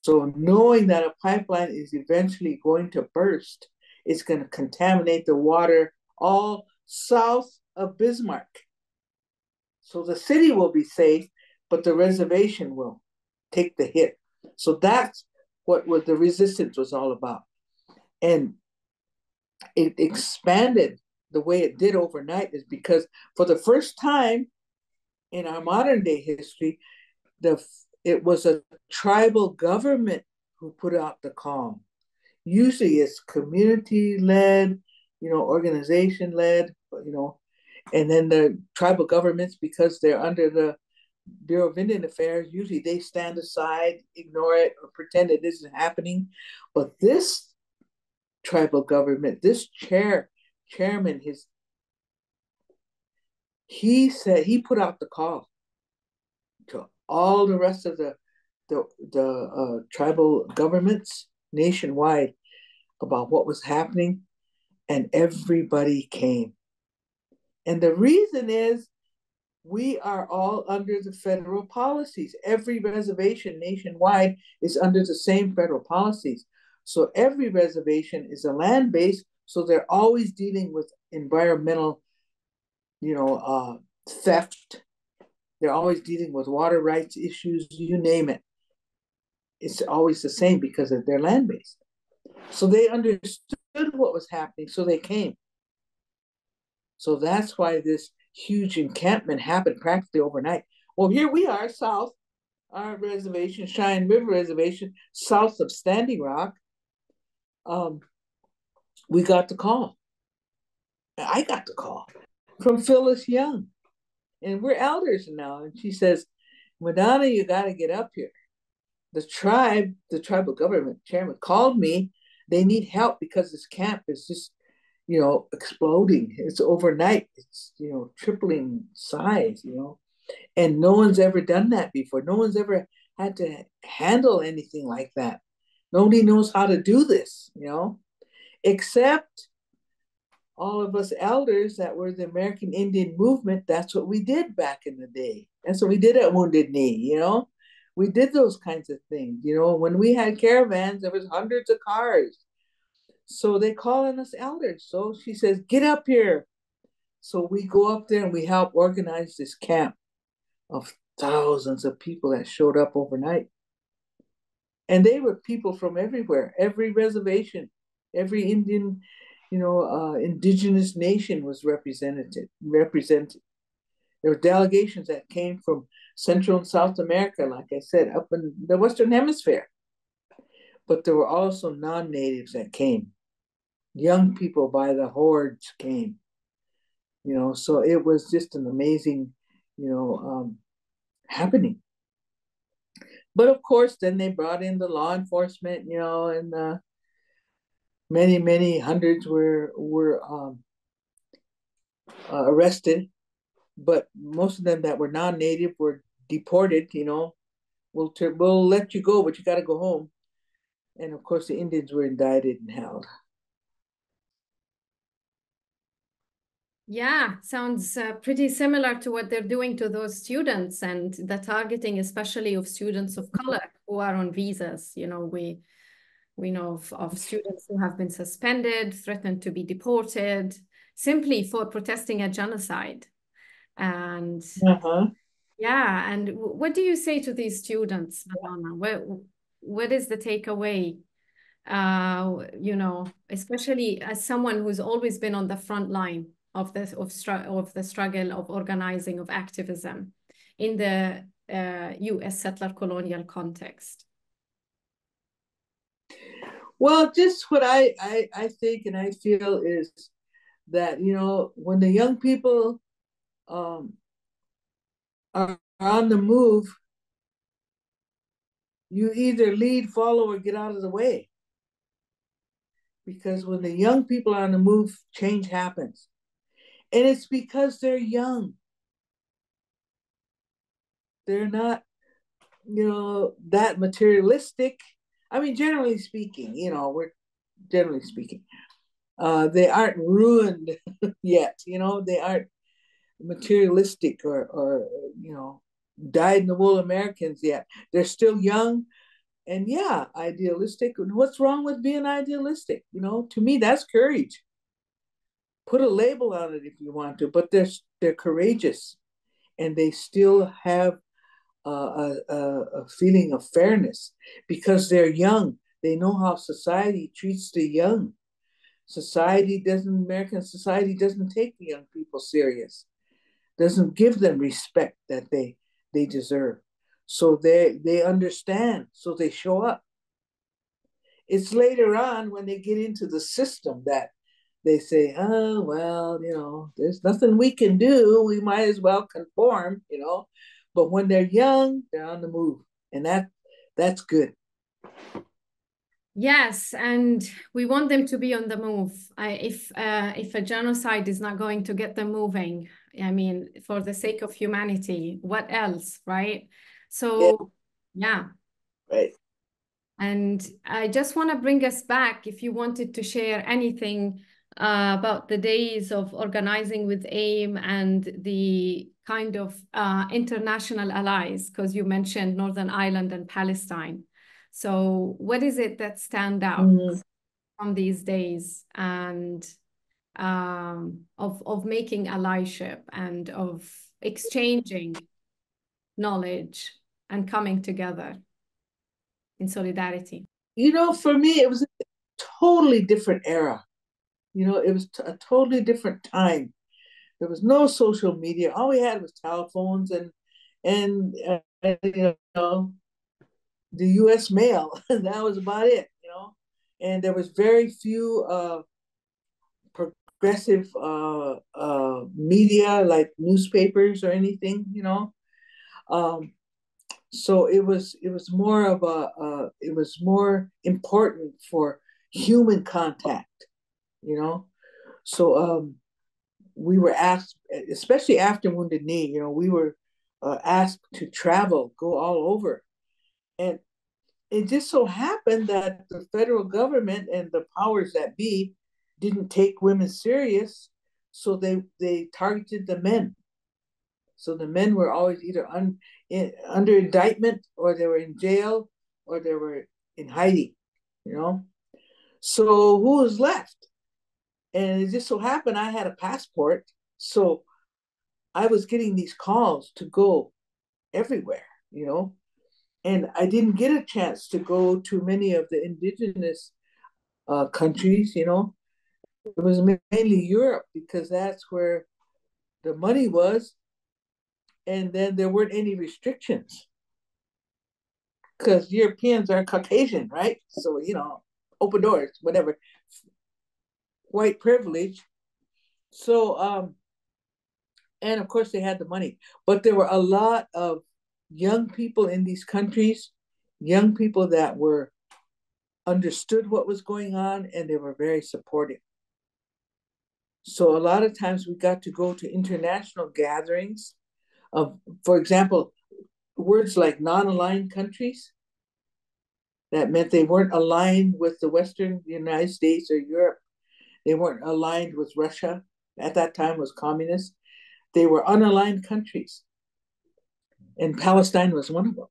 So knowing that a pipeline is eventually going to burst, it's going to contaminate the water all south of Bismarck. So the city will be safe, but the reservation will take the hit. So that's what the resistance was all about. And it expanded the way it did overnight is because for the first time in our modern day history, it was a tribal government who put out the call. Usually it's community-led, organization-led, and then the tribal governments, because they're under the Bureau of Indian Affairs, usually they stand aside, ignore it, or pretend it isn't happening. But this tribal government, this chairman, he said he put out the call to all the rest of the tribal governments nationwide about what was happening, and everybody came. And the reason is we are all under the federal policies. Every reservation nationwide is under the same federal policies. So every reservation is a land base, so they're always dealing with environmental, theft. They're always dealing with water rights issues, you name it. It's always the same because of their land base. So they understood what was happening, so they came. So that's why this huge encampment happened practically overnight. Well, here we are, south, our reservation, Cheyenne River Reservation, south of Standing Rock. We got the call. I got the call from Phyllis Young. And we're elders now. And she says, Madonna, you got to get up here. The tribal government chairman called me. They need help because this camp is just, exploding. It's overnight. It's, tripling size, and no one's ever done that before. No one's ever had to handle anything like that. Nobody knows how to do this, except all of us elders that were the American Indian movement. That's what we did back in the day. That's what we did at Wounded Knee, We did those kinds of things, When we had caravans, there was hundreds of cars. So they call on us elders. So she says, get up here. So we go up there and we help organize this camp of thousands of people that showed up overnight. And they were people from everywhere, every reservation, every Indian, indigenous nation was represented. There were delegations that came from Central and South America, like I said, up in the Western Hemisphere. But there were also non-natives that came. Young people by the hordes came. So it was just an amazing, happening. But of course, then they brought in the law enforcement, and many, many hundreds were arrested. But most of them that were non-native were deported. We'll let you go, but you got to go home. And of course, the Indians were indicted and held. Yeah, sounds pretty similar to what they're doing to those students, and the targeting especially of students of color who are on visas. We know of students who have been suspended, threatened to be deported, simply for protesting a genocide. And yeah, and what do you say to these students, Madonna? What is the takeaway? Especially as someone who's always been on the front line of the struggle of organizing, of activism in the U.S. settler colonial context? Well, just what I think and I feel is that, you know, when the young people are on the move, you either lead, follow, or get out of the way. Because when the young people are on the move, change happens. And it's because they're young. They're not, you know, that materialistic. I mean, generally speaking, you know, we're generally speaking, they aren't ruined yet, you know, they aren't materialistic or, you know, dyed in the wool Americans yet. They're still young and, yeah, idealistic. What's wrong with being idealistic? You know, to me, that's courage. Put a label on it if you want to, but they're courageous and they still have a feeling of fairness because they're young. They know how society treats the young. American society doesn't take the young people serious, doesn't give them respect that they deserve. So they understand, so they show up. It's later on when they get into the system that they say, oh, well, you know, there's nothing we can do. We might as well conform, you know. But when they're young, they're on the move. And that's good. Yes, and we want them to be on the move. If a genocide is not going to get them moving, I mean, for the sake of humanity, what else, right? So, yeah. Right. And I just want to bring us back, if you wanted to share anything about the days of organizing with AIM and the kind of international allies, because you mentioned Northern Ireland and Palestine. So what is it that stand out from these days and of making allyship and of exchanging knowledge and coming together in solidarity? You know, for me, it was a totally different era. You know, it was a totally different time. There was no social media. All we had was telephones and you know, the U.S. mail. That was about it. You know, and there was very few progressive media like newspapers or anything. You know, so it was more of it was more important for human contact. You know, so we were asked, especially after Wounded Knee, you know, we were asked to travel, go all over. And it just so happened that the federal government and the powers that be didn't take women serious. So they targeted the men. So the men were always either under indictment or they were in jail or they were in hiding, you know. So who was left? And it just so happened I had a passport. So I was getting these calls to go everywhere, you know. And I didn't get a chance to go to many of the indigenous countries, you know. It was mainly Europe because that's where the money was. And then there weren't any restrictions because Europeans are Caucasian, right? So, you know, open doors, whatever, white privilege. So, and of course they had the money, but there were a lot of young people in these countries, young people that were understood what was going on and they were very supportive. So a lot of times we got to go to international gatherings of, for example, words like non-aligned countries. That meant they weren't aligned with the Western United States or Europe. They weren't aligned with Russia. At that time was communist. They were unaligned countries. And Palestine was one of them.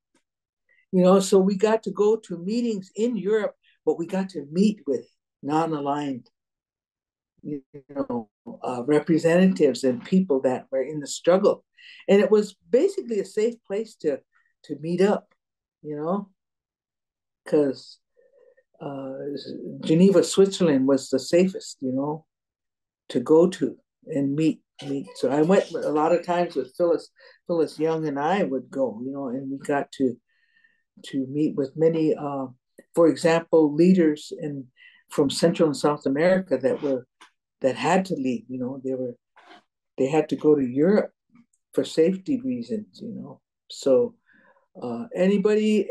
You know, so we got to go to meetings in Europe, but we got to meet with non-aligned, you know, representatives and people that were in the struggle. And it was basically a safe place to meet up, you know, because Geneva, Switzerland was the safest, you know, to go to. and meet. So I went a lot of times with Phyllis Young, and I would go, and we got to meet with many, for example, leaders from Central and South America that had to leave. They had to go to Europe for safety reasons. So anybody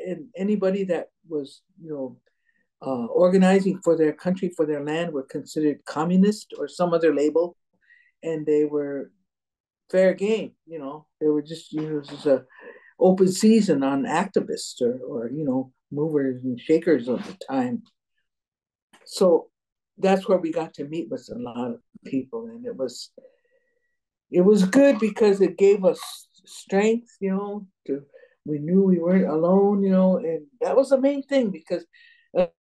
that was organizing for their country, for their land, were considered communist or some other label, and they were fair game. They were just just a open season on activists or movers and shakers of the time. So that's where we got to meet with a lot of people, and it was good because it gave us strength. We knew we weren't alone. And that was the main thing, because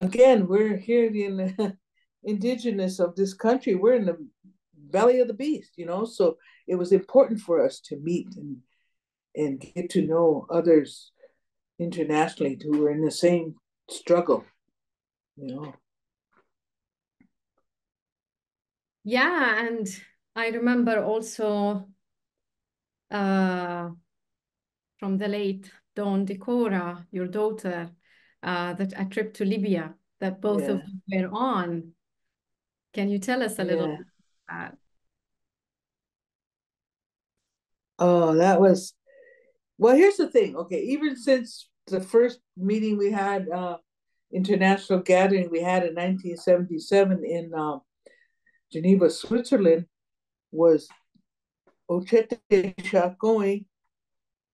again, we're here in the indigenous of this country. We're in the belly of the beast. So it was important for us to meet and get to know others internationally who were in the same struggle. Yeah, and I remember also from the late Dawn Dakota, your daughter, that a trip to Libya that both of you were on. Can you tell us a little bit about that? Oh, that was, well, here's the thing. Okay, even since the first meeting we had, international gathering we had in 1977 in Geneva, Switzerland, was Ochete Shakoi,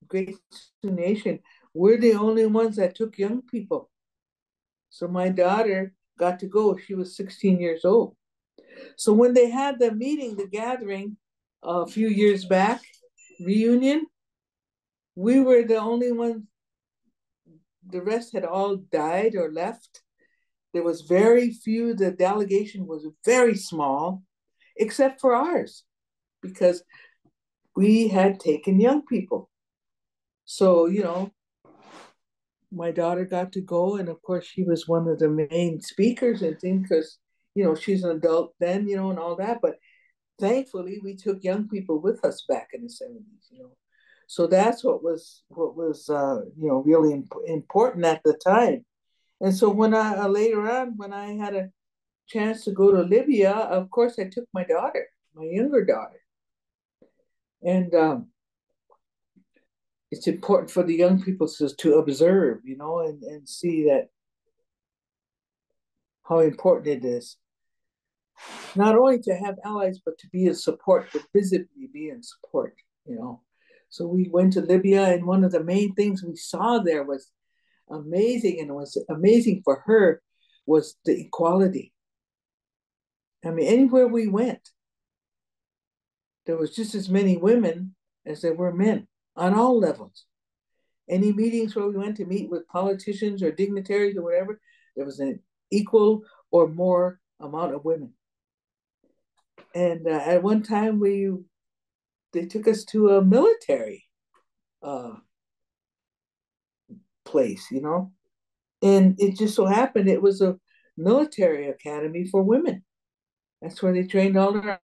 Great Nation. We're the only ones that took young people. So my daughter got to go. She was 16 years old. So when they had the meeting, the gathering, a few years back, reunion, we were the only ones. The rest had all died or left. There was very few. The delegation was very small, except for ours, because we had taken young people. So, my daughter got to go, and of course she was one of the main speakers and things, because she's an adult then, and all that. But thankfully we took young people with us back in the 70s. So that's what was really important at the time. And so when I later on, when I had a chance to go to Libya, of course I took my daughter, my younger daughter. And it's important for the young people to observe, and see that how important it is not only to have allies, but to be in support, to visibly be in support. So we went to Libya, and one of the main things we saw there was amazing, and it was amazing for her, was the equality. I mean, anywhere we went, there was just as many women as there were men on all levels. Any meetings where we went to meet with politicians or dignitaries or whatever, there was an equal or more amount of women. And at one time, they took us to a military place, and it just so happened it was a military academy for women. That's where they trained all their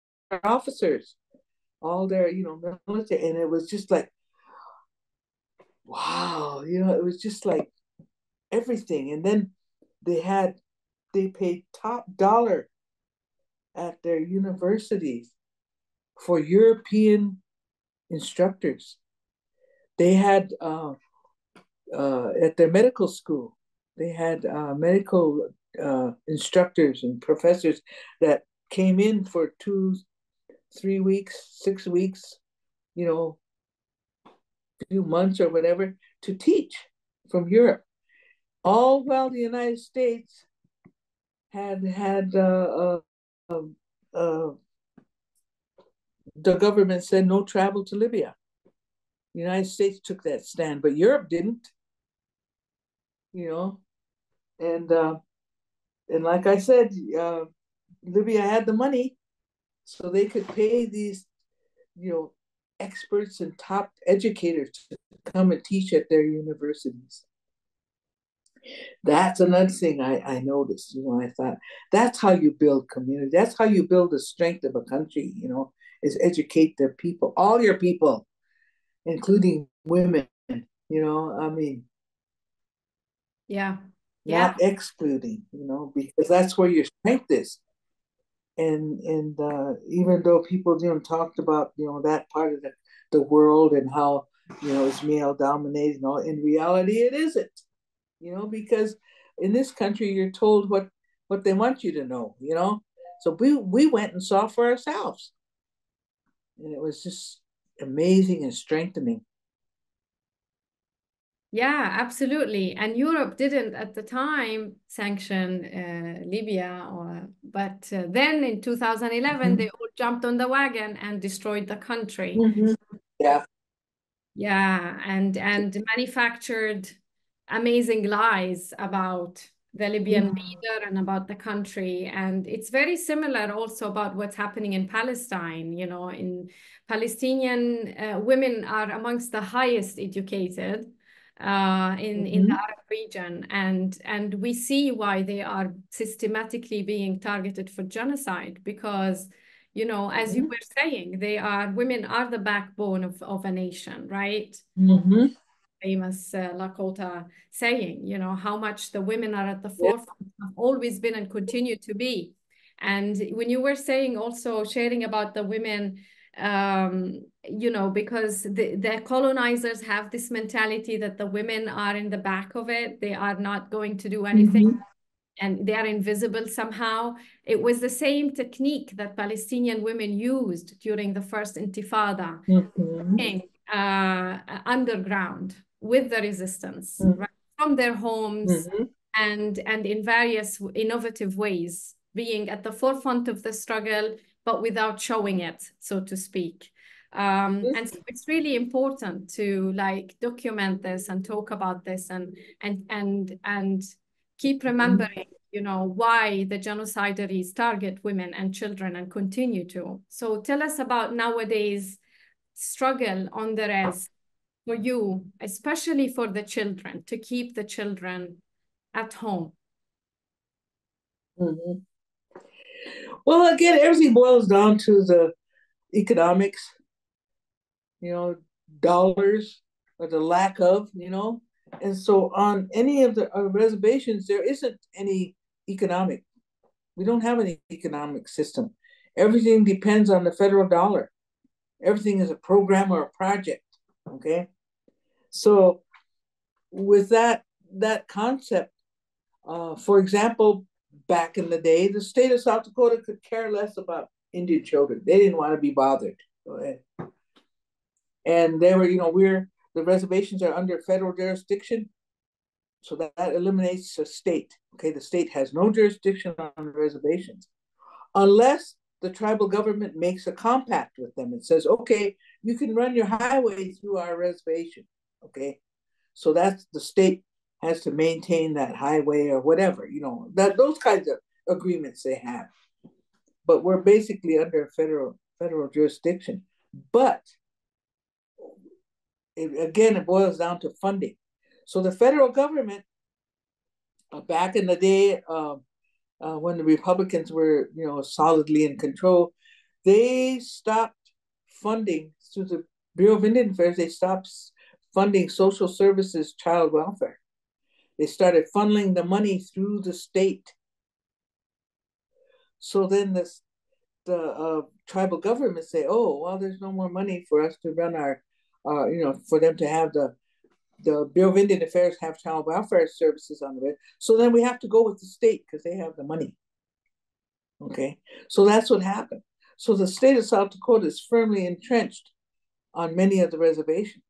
officers, all their military, and it was just like, wow, it was just like everything. And then they paid top dollar at their universities for European instructors. They had at their medical school, they had medical instructors and professors that came in for 2, 3 weeks, 6 weeks, few months or whatever, to teach from Europe, all while the United States had the government said no travel to Libya. The United States took that stand, but Europe didn't. And like I said, Libya had the money, so they could pay these, experts and top educators to come and teach at their universities. That's another thing I noticed. I thought that's how you build community. That's how you build the strength of a country. is educate the people, all your people, including women, you know, I mean, Yeah. Yeah. not excluding, you know, because that's where your strength is. And even though people, you know, talked about, you know, that part of the world and how, you know, it's male dominated and all, in reality it isn't, you know, because in this country you're told what they want you to know, you know. So we went and saw for ourselves, and it was just amazing and strengthening. Yeah, absolutely. And Europe didn't at the time sanction Libya, but then in 2011, Mm-hmm. they all jumped on the wagon and destroyed the country. Mm-hmm. Yeah. Yeah, and manufactured amazing lies about the Libyan leader and about the country. And it's very similar also about what's happening in Palestine. You know, in Palestinian women are amongst the highest educated in the Mm-hmm. Arab region, and we see why they are systematically being targeted for genocide because, you know, as you Mm-hmm. were saying, women are the backbone of a nation, right? Mm-hmm. Famous Lakota saying, you know, how much the women are at the Yeah. forefront, have always been and continue to be. And when you were saying also sharing about the women, you know, because the colonizers have this mentality that the women are in the back of it, they are not going to do anything. Mm-hmm. And they are invisible somehow. It was the same technique that Palestinian women used during the first Intifada, Mm-hmm. underground with the resistance, right? From their homes Mm-hmm. and in various innovative ways, being at the forefront of the struggle, but without showing it, so to speak. And so it's really important to like document this and talk about this and keep remembering, you know, why the genocidaries target women and children and continue to. So tell us about nowadays struggle on the res for you, especially for the children, to keep the children at home. Mm-hmm. Well, again, everything boils down to the economics, you know, dollars or the lack of, you know. And so on any of the reservations, there isn't any economic. We don't have an economic system. Everything depends on the federal dollar. Everything is a program or a project. Okay. So with that concept, for example, back in the day, the state of South Dakota could care less about Indian children. They didn't want to be bothered. And they were, you know, the reservations are under federal jurisdiction. So that eliminates the state. Okay, the state has no jurisdiction on the reservations unless the tribal government makes a compact with them and says, okay, you can run your highway through our reservation. Okay, so that's the state has to maintain that highway or whatever, you know, that those kinds of agreements they have. But we're basically under federal jurisdiction. But it boils down to funding. So the federal government, back in the day, when the Republicans were, you know, solidly in control, they stopped funding through the Bureau of Indian Affairs. They stopped funding social services, child welfare. They started funneling the money through the state. So then the tribal governments say, "Oh, well, there's no more money for us to run our, you know, for them to have the Bureau of Indian Affairs have child welfare services on the way. So then we have to go with the state because they have the money." Okay, so that's what happened. So the state of South Dakota is firmly entrenched on many of the reservations.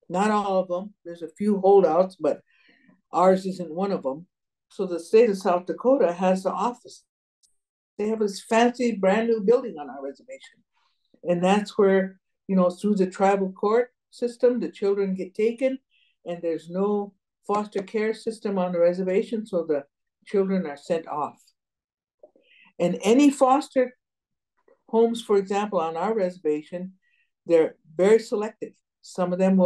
Not all of them. There's a few holdouts, but ours isn't one of them. So the state of South Dakota has the office. They have this fancy brand new building on our reservation. And that's where, you know, through the tribal court system, the children get taken, and there's no foster care system on the reservation, so the children are sent off. And any foster homes, for example, on our reservation, they're very selective. Some of them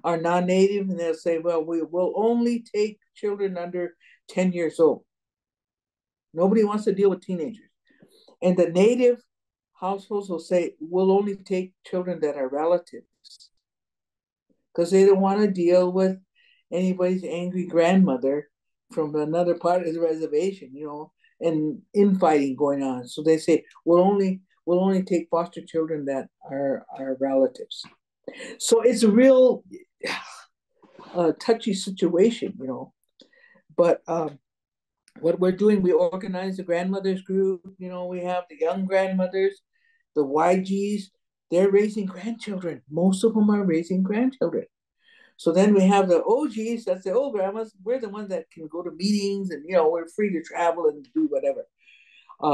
are non-native, and they'll say, well, we will only take children under 10 years old. Nobody wants to deal with teenagers. And the native households will say, we'll only take children that are relatives because they don't want to deal with anybody's angry grandmother from another part of the reservation, and infighting going on. So they say, we'll only take foster children that are relatives. So it's a real touchy situation, But what we're doing, we organize the grandmothers group. We have the young grandmothers, the YGs. They're raising grandchildren. Most of them are raising grandchildren. So then we have the OGs, that's the old grandmas. We're the ones that can go to meetings and, we're free to travel and do whatever.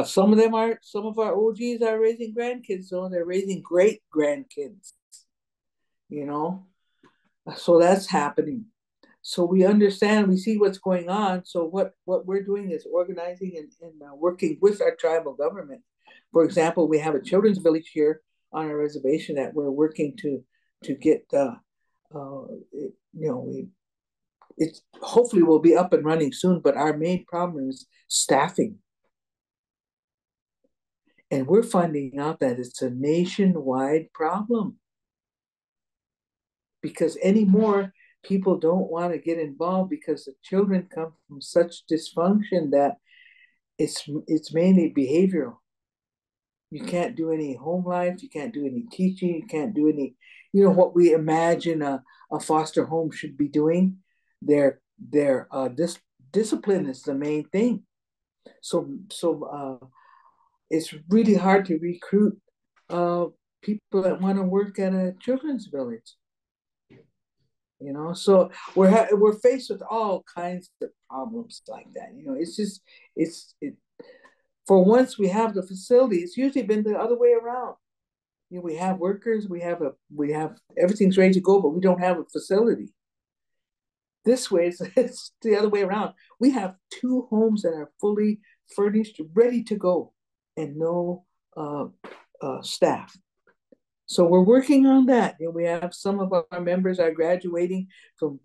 Some of our OGs are raising grandkids, so they're raising great grandkids, So that's happening. So we understand, we see what's going on. So what we're doing is organizing and working with our tribal government. For example, we have a children's village here on our reservation that we're working to get it hopefully will be up and running soon, but our main problem is staffing. And we're finding out that it's a nationwide problem. Because anymore, people don't want to get involved because the children come from such dysfunction that it's mainly behavioral. You can't do any home life, you can't do any teaching, you can't do any, what we imagine a foster home should be doing. Their discipline is the main thing. So it's really hard to recruit people that want to work at a children's village. So we're faced with all kinds of problems like that. For once we have the facility, it's usually been the other way around. We have workers, we have everything's ready to go, but we don't have a facility. This way, it's the other way around. We have 2 homes that are fully furnished, ready to go, and no staff. So we're working on that. We have some of our members are graduating from,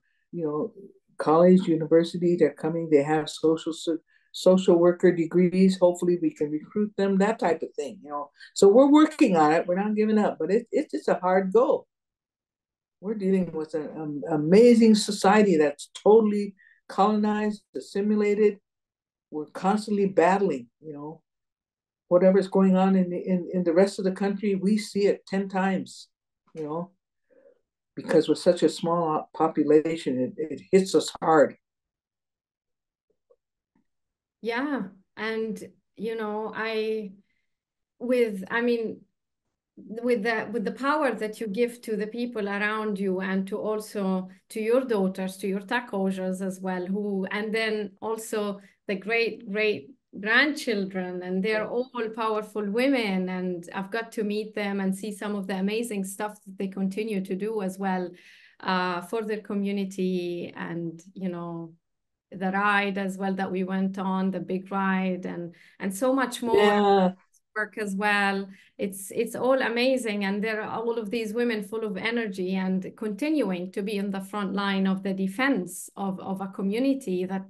college, university. They're coming. They have social worker degrees. Hopefully, we can recruit them. That type of thing. So we're working on it. We're not giving up, but it's just a hard goal. We're dealing with an amazing society that's totally colonized, assimilated. We're constantly battling. Whatever's going on in the rest of the country, we see it 10 times, because we're such a small population, it hits us hard. Yeah. And, with the power that you give to the people around you and to also to your daughters, to your takojas as well, and then also the great grandchildren, and they're all powerful women, and I've got to meet them and see some of the amazing stuff that they continue to do as well for their community. And the ride as well that we went on, the big ride, and so much more. Yeah. Work as well. It's all amazing, and there are all of these women full of energy and continuing to be in the front line of the defense of a community that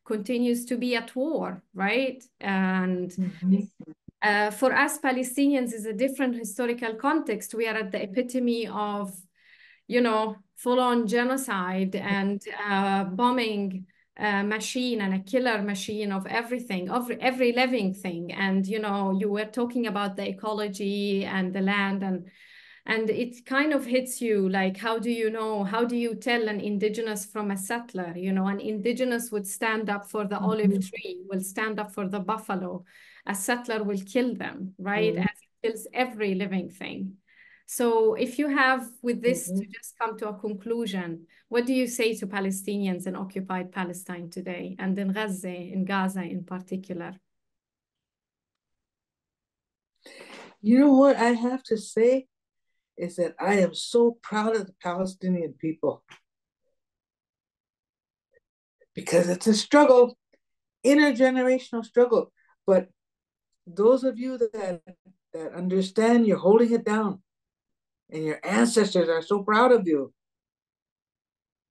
continues to be at war, right? And for us Palestinians is a different historical context. We are at the epitome of, full-on genocide and bombing machine and a killer machine of everything, of every living thing. And, you were talking about the ecology and the land, and it kind of hits you like, how do you tell an indigenous from a settler? An indigenous would stand up for the olive tree, will stand up for the buffalo. A settler will kill them, right? As it kills every living thing. So if you have with this to just come to a conclusion, what do you say to Palestinians in occupied Palestine today, and in Gaza in particular? You know what I have to say is that I am so proud of the Palestinian people, because it's a struggle, intergenerational struggle. But those of you that understand, you're holding it down. And your ancestors are so proud of you.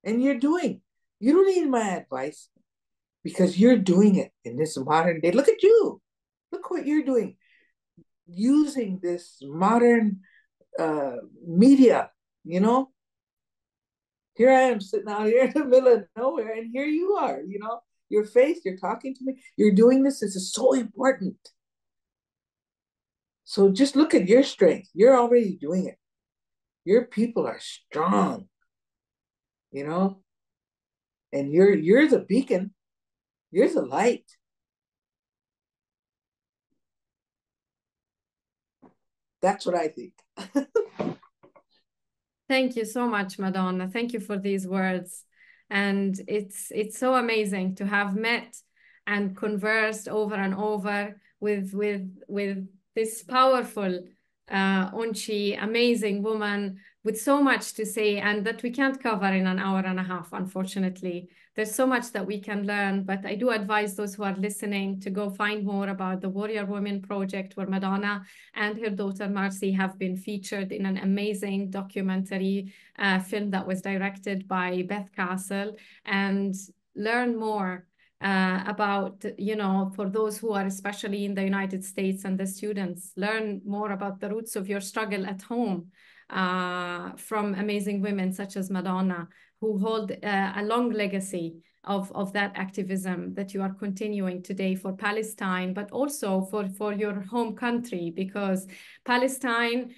And you don't need my advice, because you're doing it in this modern day. Look at you. Look what you're doing. using this modern media, you know. Here I am sitting out here in the middle of nowhere, and here you are, you know, your face, you're talking to me, you're doing this. This is so important. So just look at your strength. You're already doing it. Your people are strong, you know, and you're the beacon, you're the light. That's what I think. Thank you so much, Madonna. Thank you for these words. And it's so amazing to have met and conversed over and over with this powerful Unchi, amazing woman with so much to say, and that we can't cover in an hour and a half, unfortunately. There's so much that we can learn, but I do advise those who are listening to go find more about the Warrior Women Project, where Madonna and her daughter Marcy have been featured in an amazing documentary film that was directed by Beth Castle, and learn more about, you know, for those who are especially in the United States and the students, learn more about the roots of your struggle at home from amazing women such as Madonna, who hold a long legacy of that activism that you are continuing today for Palestine, but also for your home country, because Palestine,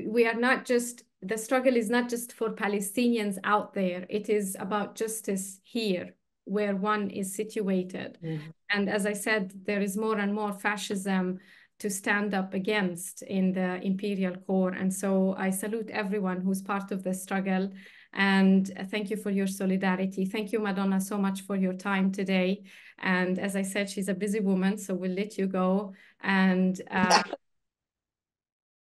we are not just, the struggle is not just for Palestinians out there, it is about justice here, where one is situated. Mm-hmm. And as I said, there is more and more fascism to stand up against in the imperial core. And so I salute everyone who's part of the struggle. And thank you for your solidarity. Thank you, Madonna, so much for your time today. And as I said, she's a busy woman, so we'll let you go. And